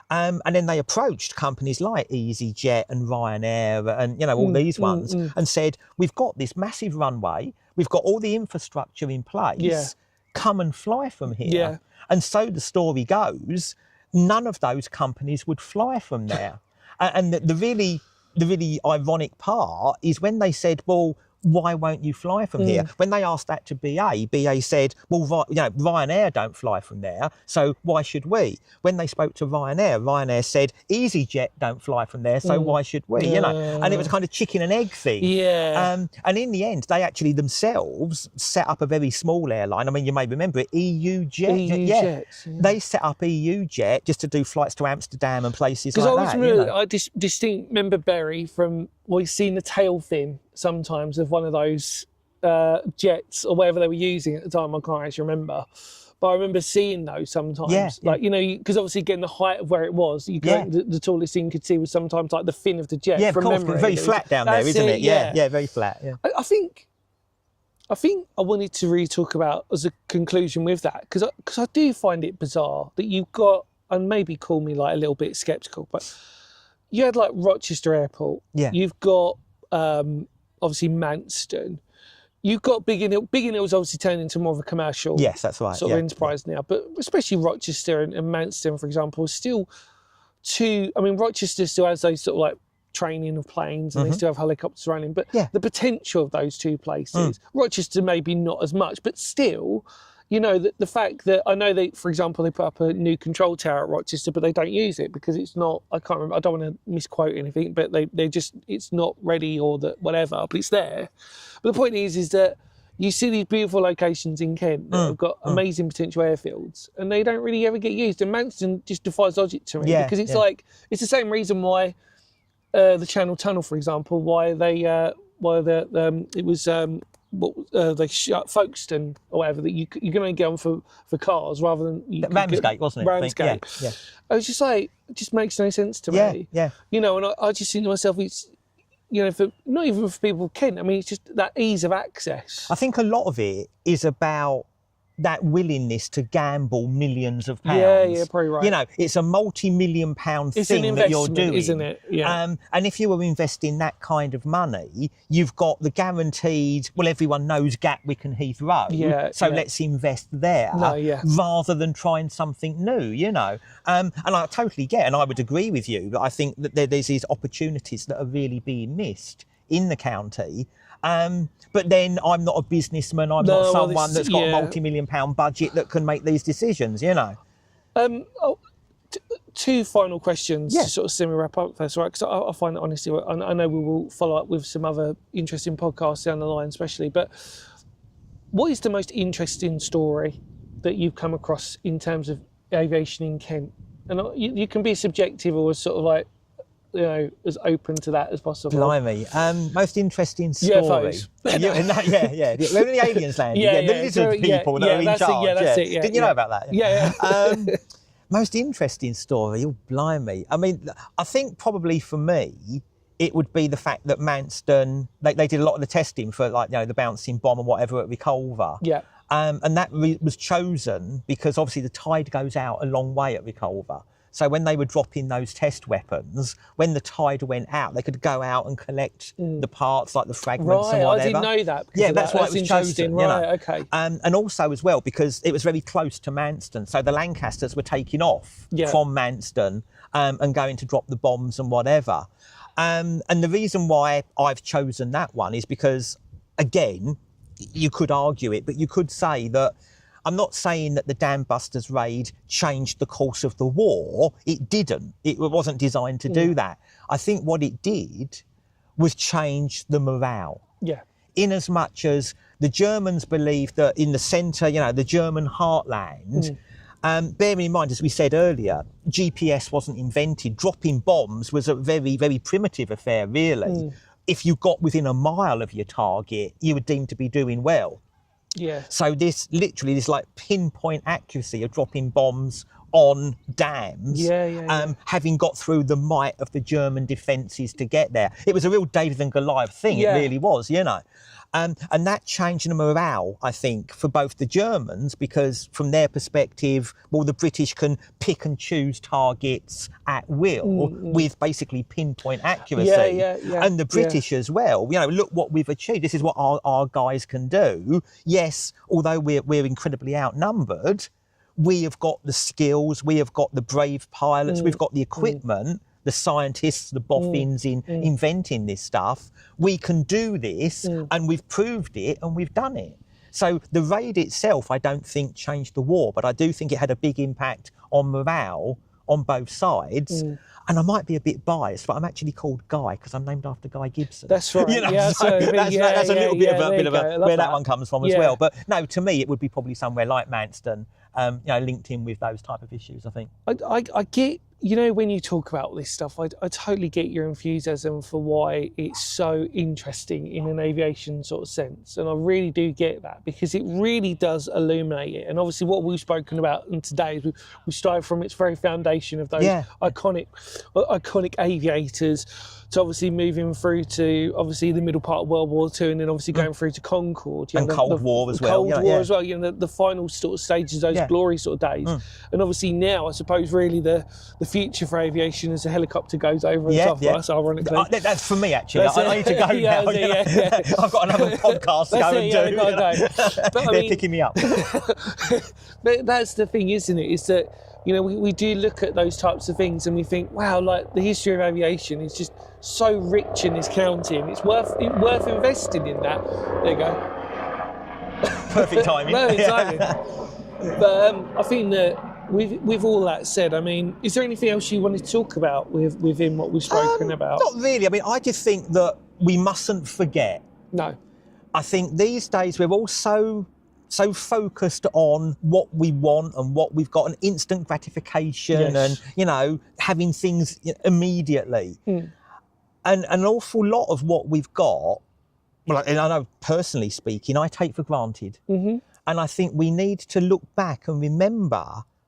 And then they approached companies like EasyJet and Ryanair and, all these ones and said, we've got this massive runway, we've got all the infrastructure in place, come and fly from here. And so the story goes, none of those companies would fly from there. And the really ironic part is when they said, well, why won't you fly from here? When they asked that to BA said, well, Ryanair don't fly from there, so why should we? When they spoke to Ryanair said, EasyJet don't fly from there, so why should we? And it was a kind of chicken and egg thing. And in the end, they actually themselves set up a very small airline. I mean, you may remember it, EUJet. They set up EUJet just to do flights to Amsterdam and places like that. I distinct remember Barry from, we've seen the tail fin sometimes of one of those jets or whatever they were using at the time. I can't actually remember, but I remember seeing those sometimes. Because obviously getting the height of where it was, the tallest thing you could see was sometimes like the fin of the jet. Of course, it's very flat down there, isn't it? Yeah, very flat. I think I wanted to really talk about as a conclusion with that because I do find it bizarre that you've got, and maybe call me like a little bit sceptical, but you had like Rochester Airport. You've got obviously Manston. You've got Biggin Hill. Biggin Hill's obviously turned into more of a commercial that's right. sort of enterprise now. But especially Rochester and Manston, for example, still Rochester still has those sort of like training of planes and they still have helicopters running. But the potential of those two places, Rochester maybe not as much, but still, the fact that I know for example, they put up a new control tower at Rochester, but they don't use it because it's not, I can't remember, I don't want to misquote anything, but they just, it's not ready or whatever, but it's there. But the point is that you see these beautiful locations in Kent that have got amazing potential airfields and they don't really ever get used. And Manston just defies logic to me because it's like, it's the same reason why the Channel Tunnel, for example, why they, it was, they shut Folkestone or whatever, that you can only get on for cars rather than Ramsgate, wasn't it? Ramsgate. I was just like, it just makes no sense to me. And I just think to myself, it's for not even for people in Kent. I mean, it's just that ease of access. I think a lot of it is about that willingness to gamble millions of pounds. Yeah, probably right. You know, it's a multi-million pound thing that you're doing, isn't it? Yeah. And if you were investing that kind of money, you've got the guaranteed, well, everyone knows Gatwick and Heathrow, so let's invest there rather than trying something new, you know. And I totally get, and I would agree with you, that I think that there's these opportunities that are really being missed in the county. But then I'm not a businessman, I'm not someone that's got a multi-million pound budget that can make these decisions, you know. Two final questions to sort of semi-wrap up, if that's all right, because I find that honestly, I know we will follow up with some other interesting podcasts down the line especially, but what is the most interesting story that you've come across in terms of aviation in Kent? And you can be subjective or sort of like, you know, as open to that as possible. Blimey. Most interesting story. UFOs. When the aliens landed, the lizard people that are in charge. Didn't you know about that? Yeah. Most interesting story, oh blimey. I mean, I think probably for me, it would be the fact that Manston, they did a lot of the testing for, like, you know, the bouncing bomb and whatever at Reculver. Yeah. And that was chosen because obviously the tide goes out a long way at Reculver. So when they were dropping those test weapons, when the tide went out, they could go out and collect the parts, like the fragments and whatever. I didn't know that. That's why it was chosen. Right, okay. And also as well, because it was very close to Manston. So the Lancasters were taking off from Manston and going to drop the bombs and whatever. And the reason why I've chosen that one is because, again, you could argue it, but you could say that I'm not saying that the Dam Busters raid changed the course of the war. It didn't. It wasn't designed to do that. I think what it did was change the morale. Yeah. In as much as the Germans believed that in the centre, you know, the German heartland, bearing in mind, as we said earlier, GPS wasn't invented. Dropping bombs was a very, very primitive affair, really. If you got within a mile of your target, you were deemed to be doing well. Yeah. So this like pinpoint accuracy of dropping bombs on dams, having got through the might of the German defences to get there. It was a real David and Goliath thing, it really was, you know. And that changed the morale, I think, for both the Germans, because from their perspective, well, the British can pick and choose targets at will with basically pinpoint accuracy. And the British as well. You know, look what we've achieved. This is what our guys can do. Yes, although we're incredibly outnumbered, we have got the skills, we have got the brave pilots, we've got the equipment, the scientists, the boffins in inventing this stuff. We can do this, and we've proved it, and we've done it. So the raid itself, I don't think changed the war, but I do think it had a big impact on morale on both sides. And I might be a bit biased, but I'm actually called Guy because I'm named after Guy Gibson. That's right. You know, that's a little bit of where that one comes from as well. But no, to me, it would be probably somewhere like Manston, you know, linked in with those type of issues, I think. I get, you know, when you talk about all this stuff, I totally get your enthusiasm for why it's so interesting in an aviation sort of sense. And I really do get that, because it really does illuminate it. And obviously what we've spoken about today is we started from its very foundation of those iconic aviators, to obviously moving through to obviously the middle part of World War II, and then obviously going through to Concorde. And Cold War as well. Cold War as well, you know, the final sort of stages, those glory sort of days. And obviously now, I suppose, really the future for aviation as a helicopter goes over the top of us, ironically. That's for me, actually. I need to go now. I've got another podcast to go and do. But, they're picking me up. But that's the thing, isn't it? Is that, you know, we do look at those types of things and we think, wow, like the history of aviation is just so rich in this county, and it's worth investing in that. There you go. Perfect timing. Perfect timing. But I think that with all that said, I mean, is there anything else you wanted to talk about within what we've spoken about? Not really. I mean, I just think that we mustn't forget. No. I think these days we're all so focused on what we want and what we've got, an instant gratification and, you know, having things immediately. And an awful lot of what we've got, well, and I know personally speaking, I take for granted. And I think we need to look back and remember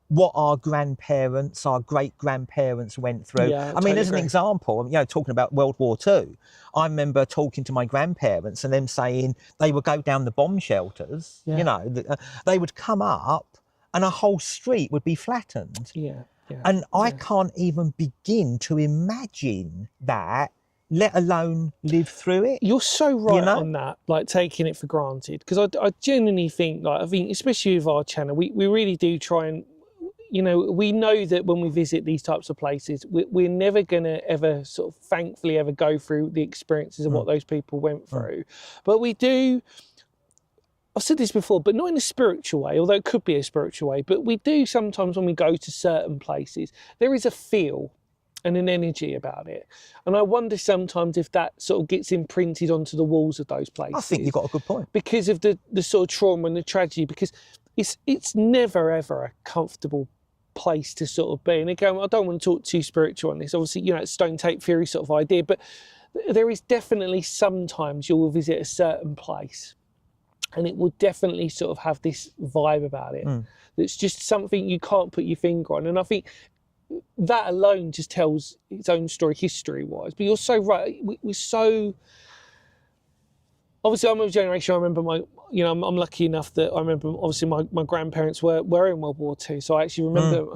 what our grandparents, our great-grandparents went through. Yeah, I mean, as an example, talking about World War II, I remember talking to my grandparents and them saying they would go down the bomb shelters, they would come up and a whole street would be flattened. And I can't even begin to imagine that, let alone live through it. You're so right on that, like taking it for granted. Because I genuinely think, especially with our channel, we really do try and, we know that when we visit these types of places, we're never going to ever sort of thankfully ever go through the experiences of what those people went through. But we do, I've said this before, but not in a spiritual way, although it could be a spiritual way, but we do sometimes when we go to certain places, there is a feel and an energy about it. And I wonder sometimes if that sort of gets imprinted onto the walls of those places. I think you've got a good point. Because of the sort of trauma and the tragedy, because it's never ever a comfortable place to sort of be. And again, I don't want to talk too spiritual on this. Obviously, it's stone tape theory sort of idea, but there is definitely sometimes you will visit a certain place and it will definitely sort of have this vibe about it. That's just something you can't put your finger on. And I think that alone just tells its own story history-wise. But you're so right. We're so... Obviously, I'm of a generation, I remember I'm lucky enough that I remember, obviously, my grandparents were in World War II. So I actually remember,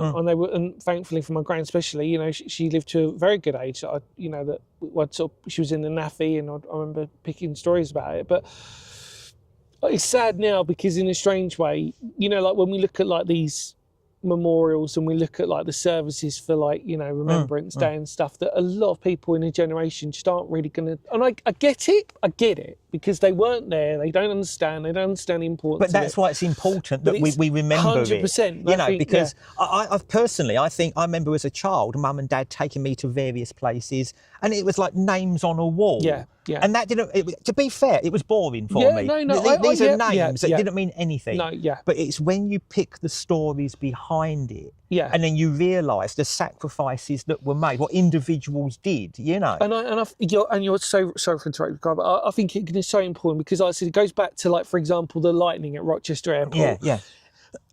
and thankfully for my gran especially, she lived to a very good age. She was in the NAFI, and I remember picking stories about it. But it's sad now because in a strange way, like when we look at these memorials and we look at the services for Remembrance Day and stuff, that a lot of people in a generation just aren't really going to, and I get it because they weren't there, they don't understand the importance but that's why it's important that we remember 100%, because I've personally, I think I remember as a child mum and dad taking me to various places and it was like names on a wall. And that to be fair, it was boring for me. These are names that didn't mean anything. But it's when you pick the stories behind it, and then you realise the sacrifices that were made, what individuals did, And you're so sorry for interrupting, but I think it is so important because I said it goes back to for example, the lightning at Rochester Airport.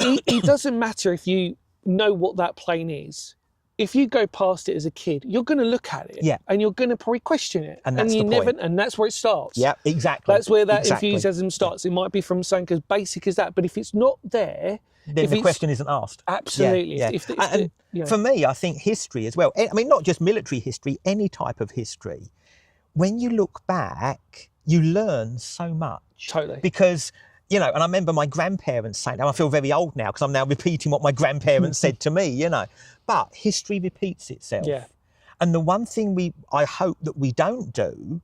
It doesn't matter if you know what that plane is. If you go past it as a kid, you're going to look at it, and you're going to probably question it, and that's the point. And that's where it starts. Yeah, exactly. That's where that enthusiasm starts. It might be from something as basic as that, but if it's not there, then the question isn't asked. Absolutely. For me, I think history as well. I mean, not just military history, any type of history. When you look back, you learn so much. Totally. Because. And I remember my grandparents saying, I feel very old now because I'm now repeating what my grandparents said to me, But history repeats itself. And the one thing I hope that we don't do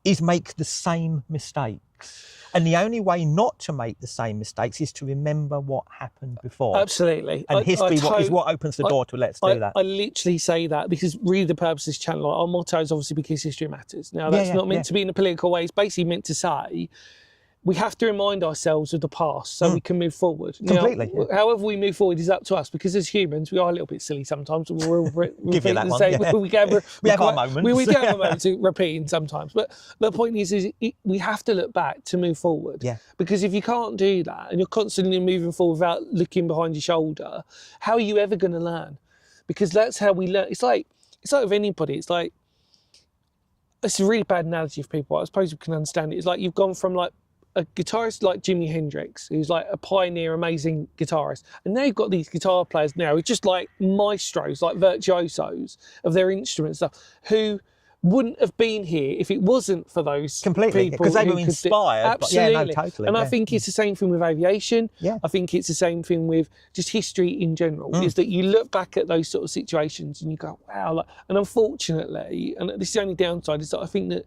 is make the same mistakes. And the only way not to make the same mistakes is to remember what happened before. Absolutely. And history is what opens the door to let's do that. I literally say that because really the purpose of this channel, our motto is obviously because history matters. Now, that's not meant to be in a political way. It's basically meant to say, we have to remind ourselves of the past so we can move forward. Completely. Now, however we move forward is up to us because as humans, we are a little bit silly sometimes. We're give you that one. We have our moments. We do have our moments of repeating sometimes. But the point is we have to look back to move forward. Because if you can't do that and you're constantly moving forward without looking behind your shoulder, how are you ever going to learn? Because that's how we learn. It's like with anybody. It's a really bad analogy for people. I suppose you can understand it. It's like you've gone from a guitarist like Jimi Hendrix, who's a pioneer, amazing guitarist. And now you've got these guitar players now who just maestros, virtuosos of their instrument stuff, who wouldn't have been here if it wasn't for those completely people. Because they were inspired. Absolutely. Totally. And I think it's the same thing with aviation. I think it's the same thing with just history in general, is that you look back at those sort of situations and you go, wow. And unfortunately, and this is the only downside, is that I think that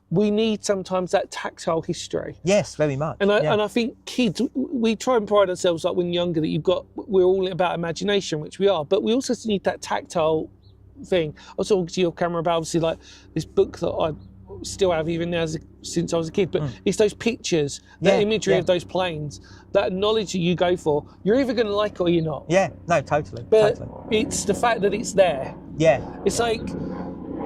we need sometimes that tactile history. Yes, very much. And I think kids, we try and pride ourselves when you're younger that we're all about imagination, which we are, but we also need that tactile thing. I was talking to your camera about obviously this book that I still have even now since I was a kid, but it's those pictures, that imagery of those planes, that knowledge that you go for. You're either going to like it or you're not. Yeah, no, totally. But it's the fact that it's there. Yeah. It's like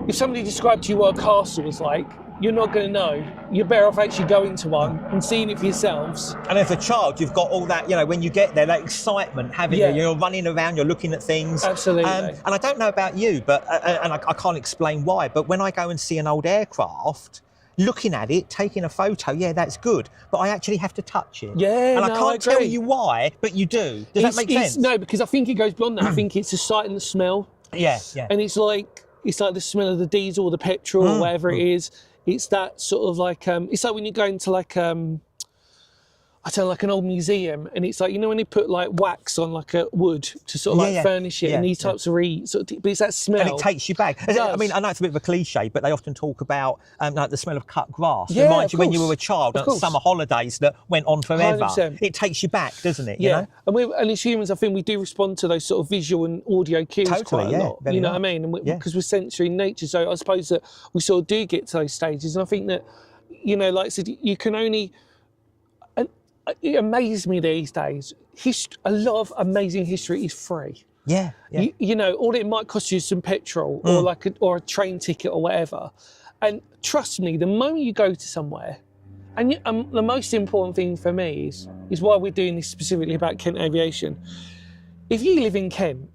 if somebody described to you what a castle was like, you're not going to know. You're better off actually going to one and seeing it for yourselves. And as a child, you've got all that, when you get there, that excitement, you're running around, you're looking at things. Absolutely. And I don't know about you, but and I can't explain why, but when I go and see an old aircraft, looking at it, taking a photo, that's good, but I actually have to touch it. Yeah, and I can't tell you why, but you do. Does that make sense? No, because I think it goes beyond that. I think it's the sight and the smell. Yeah. And it's like the smell of the diesel or the petrol or whatever it is. It's that sort of like, it's like when you go into like, like an old museum, and it's like, when they put like wax on like a wood to sort of furnish it, and these types of but it's that smell. And it takes you back. I mean, I know it's a bit of a cliche, but they often talk about like the smell of cut grass. Yeah, reminds you when you were a child, on summer holidays that went on forever. 100%. It takes you back, doesn't it? Yeah, and as humans, I think we do respond to those sort of visual and audio cues quite a lot. You know what I mean? Because we're sensory in nature, so I suppose that we sort of do get to those stages, and I think that, like I said, you can only. It amazes me these days. A lot of amazing history is free. Yeah. All it might cost you is some petrol or a train ticket or whatever. And trust me, the moment you go to somewhere, and the most important thing for me is why we're doing this specifically about Kent Aviation. If you live in Kent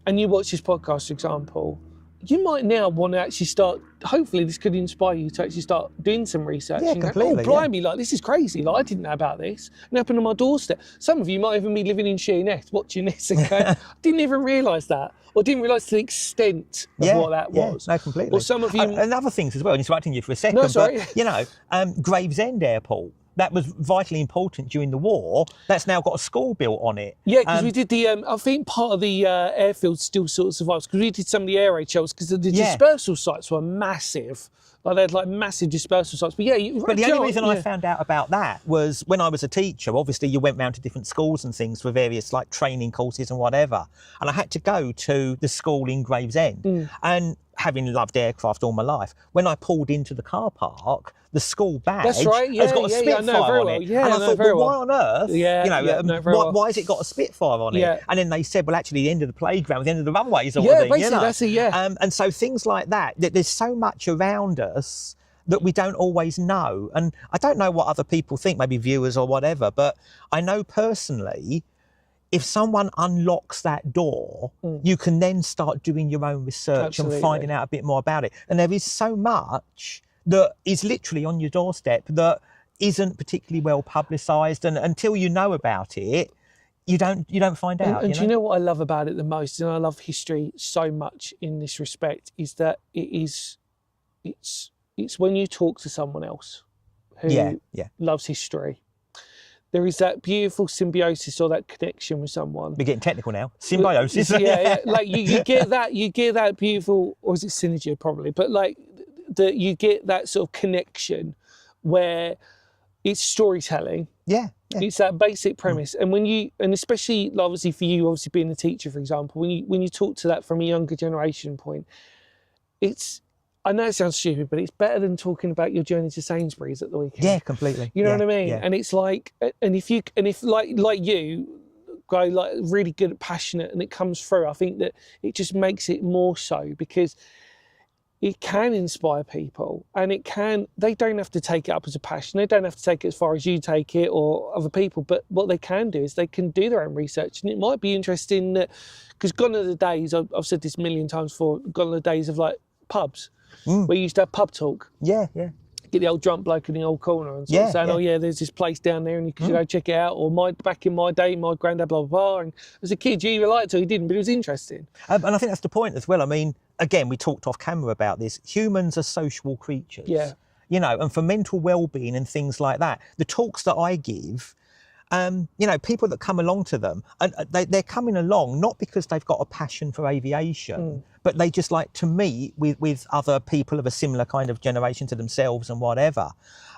and you watch this podcast, for example, you might now want to actually start, hopefully this could inspire you to actually start doing some research. Yeah, completely. Go, blimey, like this is crazy. Like I didn't know about this. And it happened on my doorstep. Some of you might even be living in Sheerness watching this and going, I didn't even realise that. Or didn't realise the extent of what that was. No, completely. Or some of you... And other things as well, interrupting you for a second. No, sorry. But, Gravesend Airport, that was vitally important during the war. That's now got a school built on it. Yeah, because we did the, I think part of the airfield still sort of survives, because we did some of the air raid shells, because the dispersal sites were massive. Like they had like massive dispersal sites. But but the only reason I found out about that was when I was a teacher, obviously you went round to different schools and things for various like training courses and whatever. And I had to go to the school in Gravesend. And having loved aircraft all my life, when I pulled into the car park, the school badge has got a Spitfire on it. Yeah, and I thought, well, why on earth? Why has it got a Spitfire on it? Yeah. And then they said, well, actually, the end of the playground, the end of the runways, or basically, that's it. And so things like that. There's so much around us that we don't always know. And I don't know what other people think, maybe viewers or whatever, but I know personally, if someone unlocks that door, you can then start doing your own research and finding out a bit more about it. And there is so much that is literally on your doorstep that isn't particularly well publicised, and until you know about it, you don't find out. And do you know what I love about it the most? And I love history so much in this respect, is that it's when you talk to someone else who loves history. There is that beautiful symbiosis or that connection with someone. We're getting technical now. Symbiosis. Like you get that beautiful, or is it synergy probably? But like you get that sort of connection where it's storytelling. Yeah. It's that basic premise. And and especially obviously for you, obviously being a teacher, for example, when you talk to that from a younger generation point, I know it sounds stupid, but it's better than talking about your journey to Sainsbury's at the weekend. Yeah, completely. You know what I mean? Yeah. And it's like, and if like you go like really good, passionate, and it comes through, I think that it just makes it more so, because it can inspire people, and they don't have to take it up as a passion. They don't have to take it as far as you take it or other people, but what they can do is they can do their own research. And it might be interesting that, because gone are the days, I've said this a million times before, gone are the days of like pubs. We used to have pub talk. Yeah. Get the old drunk bloke in the old corner and sort of saying, oh yeah, there's this place down there and you can go check it out. Or back in my day, my granddad, blah, blah, blah. And as a kid, you either liked it or you didn't, but it was interesting. And I think that's the point as well. I mean, again, we talked off camera about this. Humans are social creatures. Yeah. And for mental well-being and things like that, the talks that I give, people that come along to them, and they're coming along not because they've got a passion for aviation, but they just like to meet with other people of a similar kind of generation to themselves and whatever.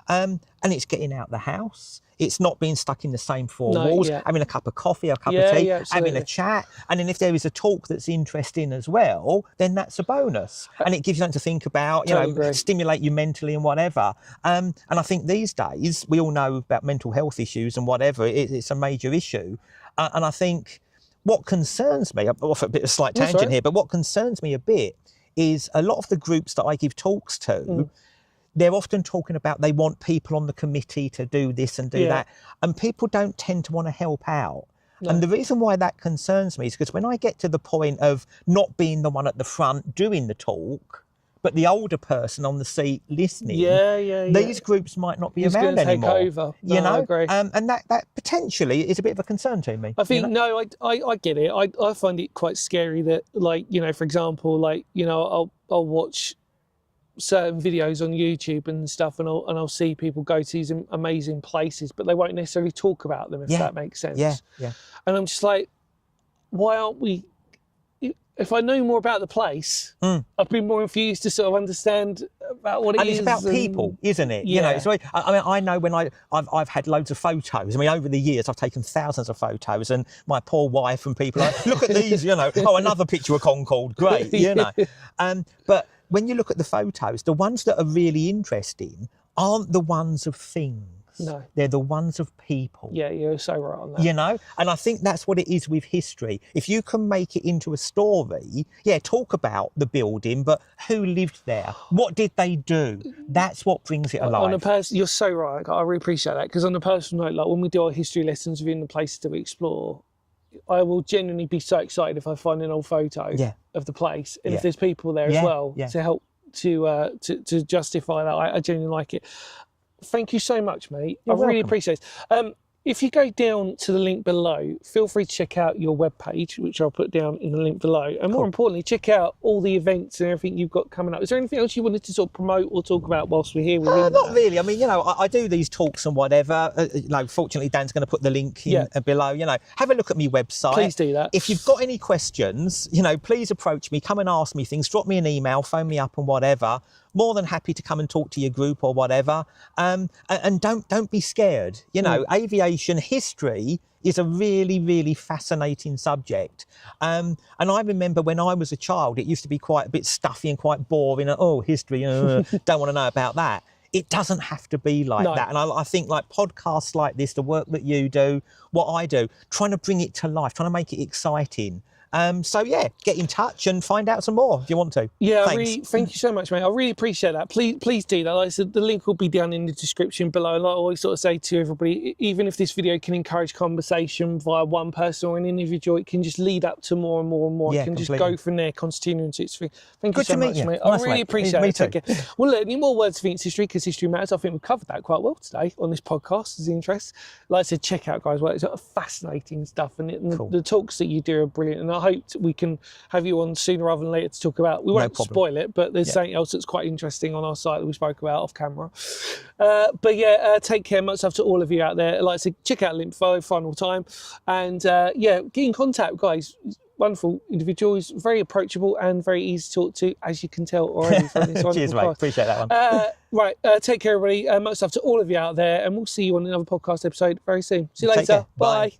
And it's getting out the house. It's not being stuck in the same four walls, having a cup of coffee, a cup of tea, having a chat. And then if there is a talk that's interesting as well, then that's a bonus. And it gives you something to think about, stimulate you mentally and whatever. And I think these days, we all know about mental health issues and whatever. It's a major issue. And I think what concerns me, I'm off a bit of a slight tangent here, but what concerns me a bit is a lot of the groups that I give talks to, they're often talking about they want people on the committee to do this and do that, and people don't tend to want to help out. No. And the reason why that concerns me is because when I get to the point of not being the one at the front doing the talk, but the older person on the seat listening, these groups might not be around anymore. Take over. No, you know, I agree. And that potentially is a bit of a concern to me. I think I get it. I find it quite scary that, like, you know, for example, like, you know, I'll watch certain videos on YouTube and stuff, and I'll see people go to these amazing places, but they won't necessarily talk about them, if that makes sense. Yeah. And I'm just like, why aren't we? If I knew more about the place, I'd be more infused to sort of understand about what it is. And it's about people, isn't it? Yeah. You know, so I mean, I know when I've had loads of photos. I mean, over the years, I've taken thousands of photos, and my poor wife and people are like, look at these, you know, oh, another picture of Concorde, great, you know. But when you look at the photos, the ones that are really interesting aren't the ones of things. No. They're the ones of people. Yeah, you're so right on that. You know? And I think that's what it is with history. If you can make it into a story, talk about the building, but who lived there? What did they do? That's what brings it alive. You're so right. I really appreciate that, because on a personal note, like when we do our history lessons within the places that we explore, I will genuinely be so excited if I find an old photo of the place, and if there's people there as well to help to justify that. I genuinely like it. Thank you so much, mate. You're welcome. Really appreciate it. If you go down to the link below, feel free to check out your webpage, which I'll put down in the link below. And more importantly, check out all the events and everything you've got coming up. Is there anything else you wanted to sort of promote or talk about whilst we're here? Not really. I mean, you know, I do these talks and whatever. You know, fortunately, Dan's going to put the link in below. You know, have a look at my website. Please do that. If you've got any questions, you know, please approach me. Come and ask me things. Drop me an email, phone me up and whatever. More than happy to come and talk to your group or whatever. And don't be scared. You know, aviation history is a really, really fascinating subject. And I remember when I was a child, it used to be quite a bit stuffy and quite boring. Oh, history, don't want to know about that. It doesn't have to be like that. And I think like podcasts like this, the work that you do, what I do, trying to bring it to life, trying to make it exciting. So get in touch and find out some more if you want to. Yeah, thank you so much, mate. I really appreciate that. Please do that. Like I said, the link will be down in the description below. And like I always sort of say to everybody, even if this video can encourage conversation via one person or an individual, it can just lead up to more and more and more. It can just go from there, continuing to its thing. Thank you so much, mate. I really appreciate it. Take care. Well, look, any more words for It's History, because history matters. I think we've covered that quite well today on this podcast, as interest. Like I said, check out Guy's work. It's fascinating stuff, and the talks that you do are brilliant. And I hope we can have you on sooner rather than later to talk about. We won't spoil it, but there's something else that's quite interesting on our site that we spoke about off camera. Take care. Much love to all of you out there. Like I said, check out link below, final time, and get in contact, guys. Wonderful individual. He's very approachable and very easy to talk to, as you can tell already from this one. Cheers, mate. Appreciate that one. Take care, everybody. Much love to all of you out there, and we'll see you on another podcast episode very soon. See you later. Bye.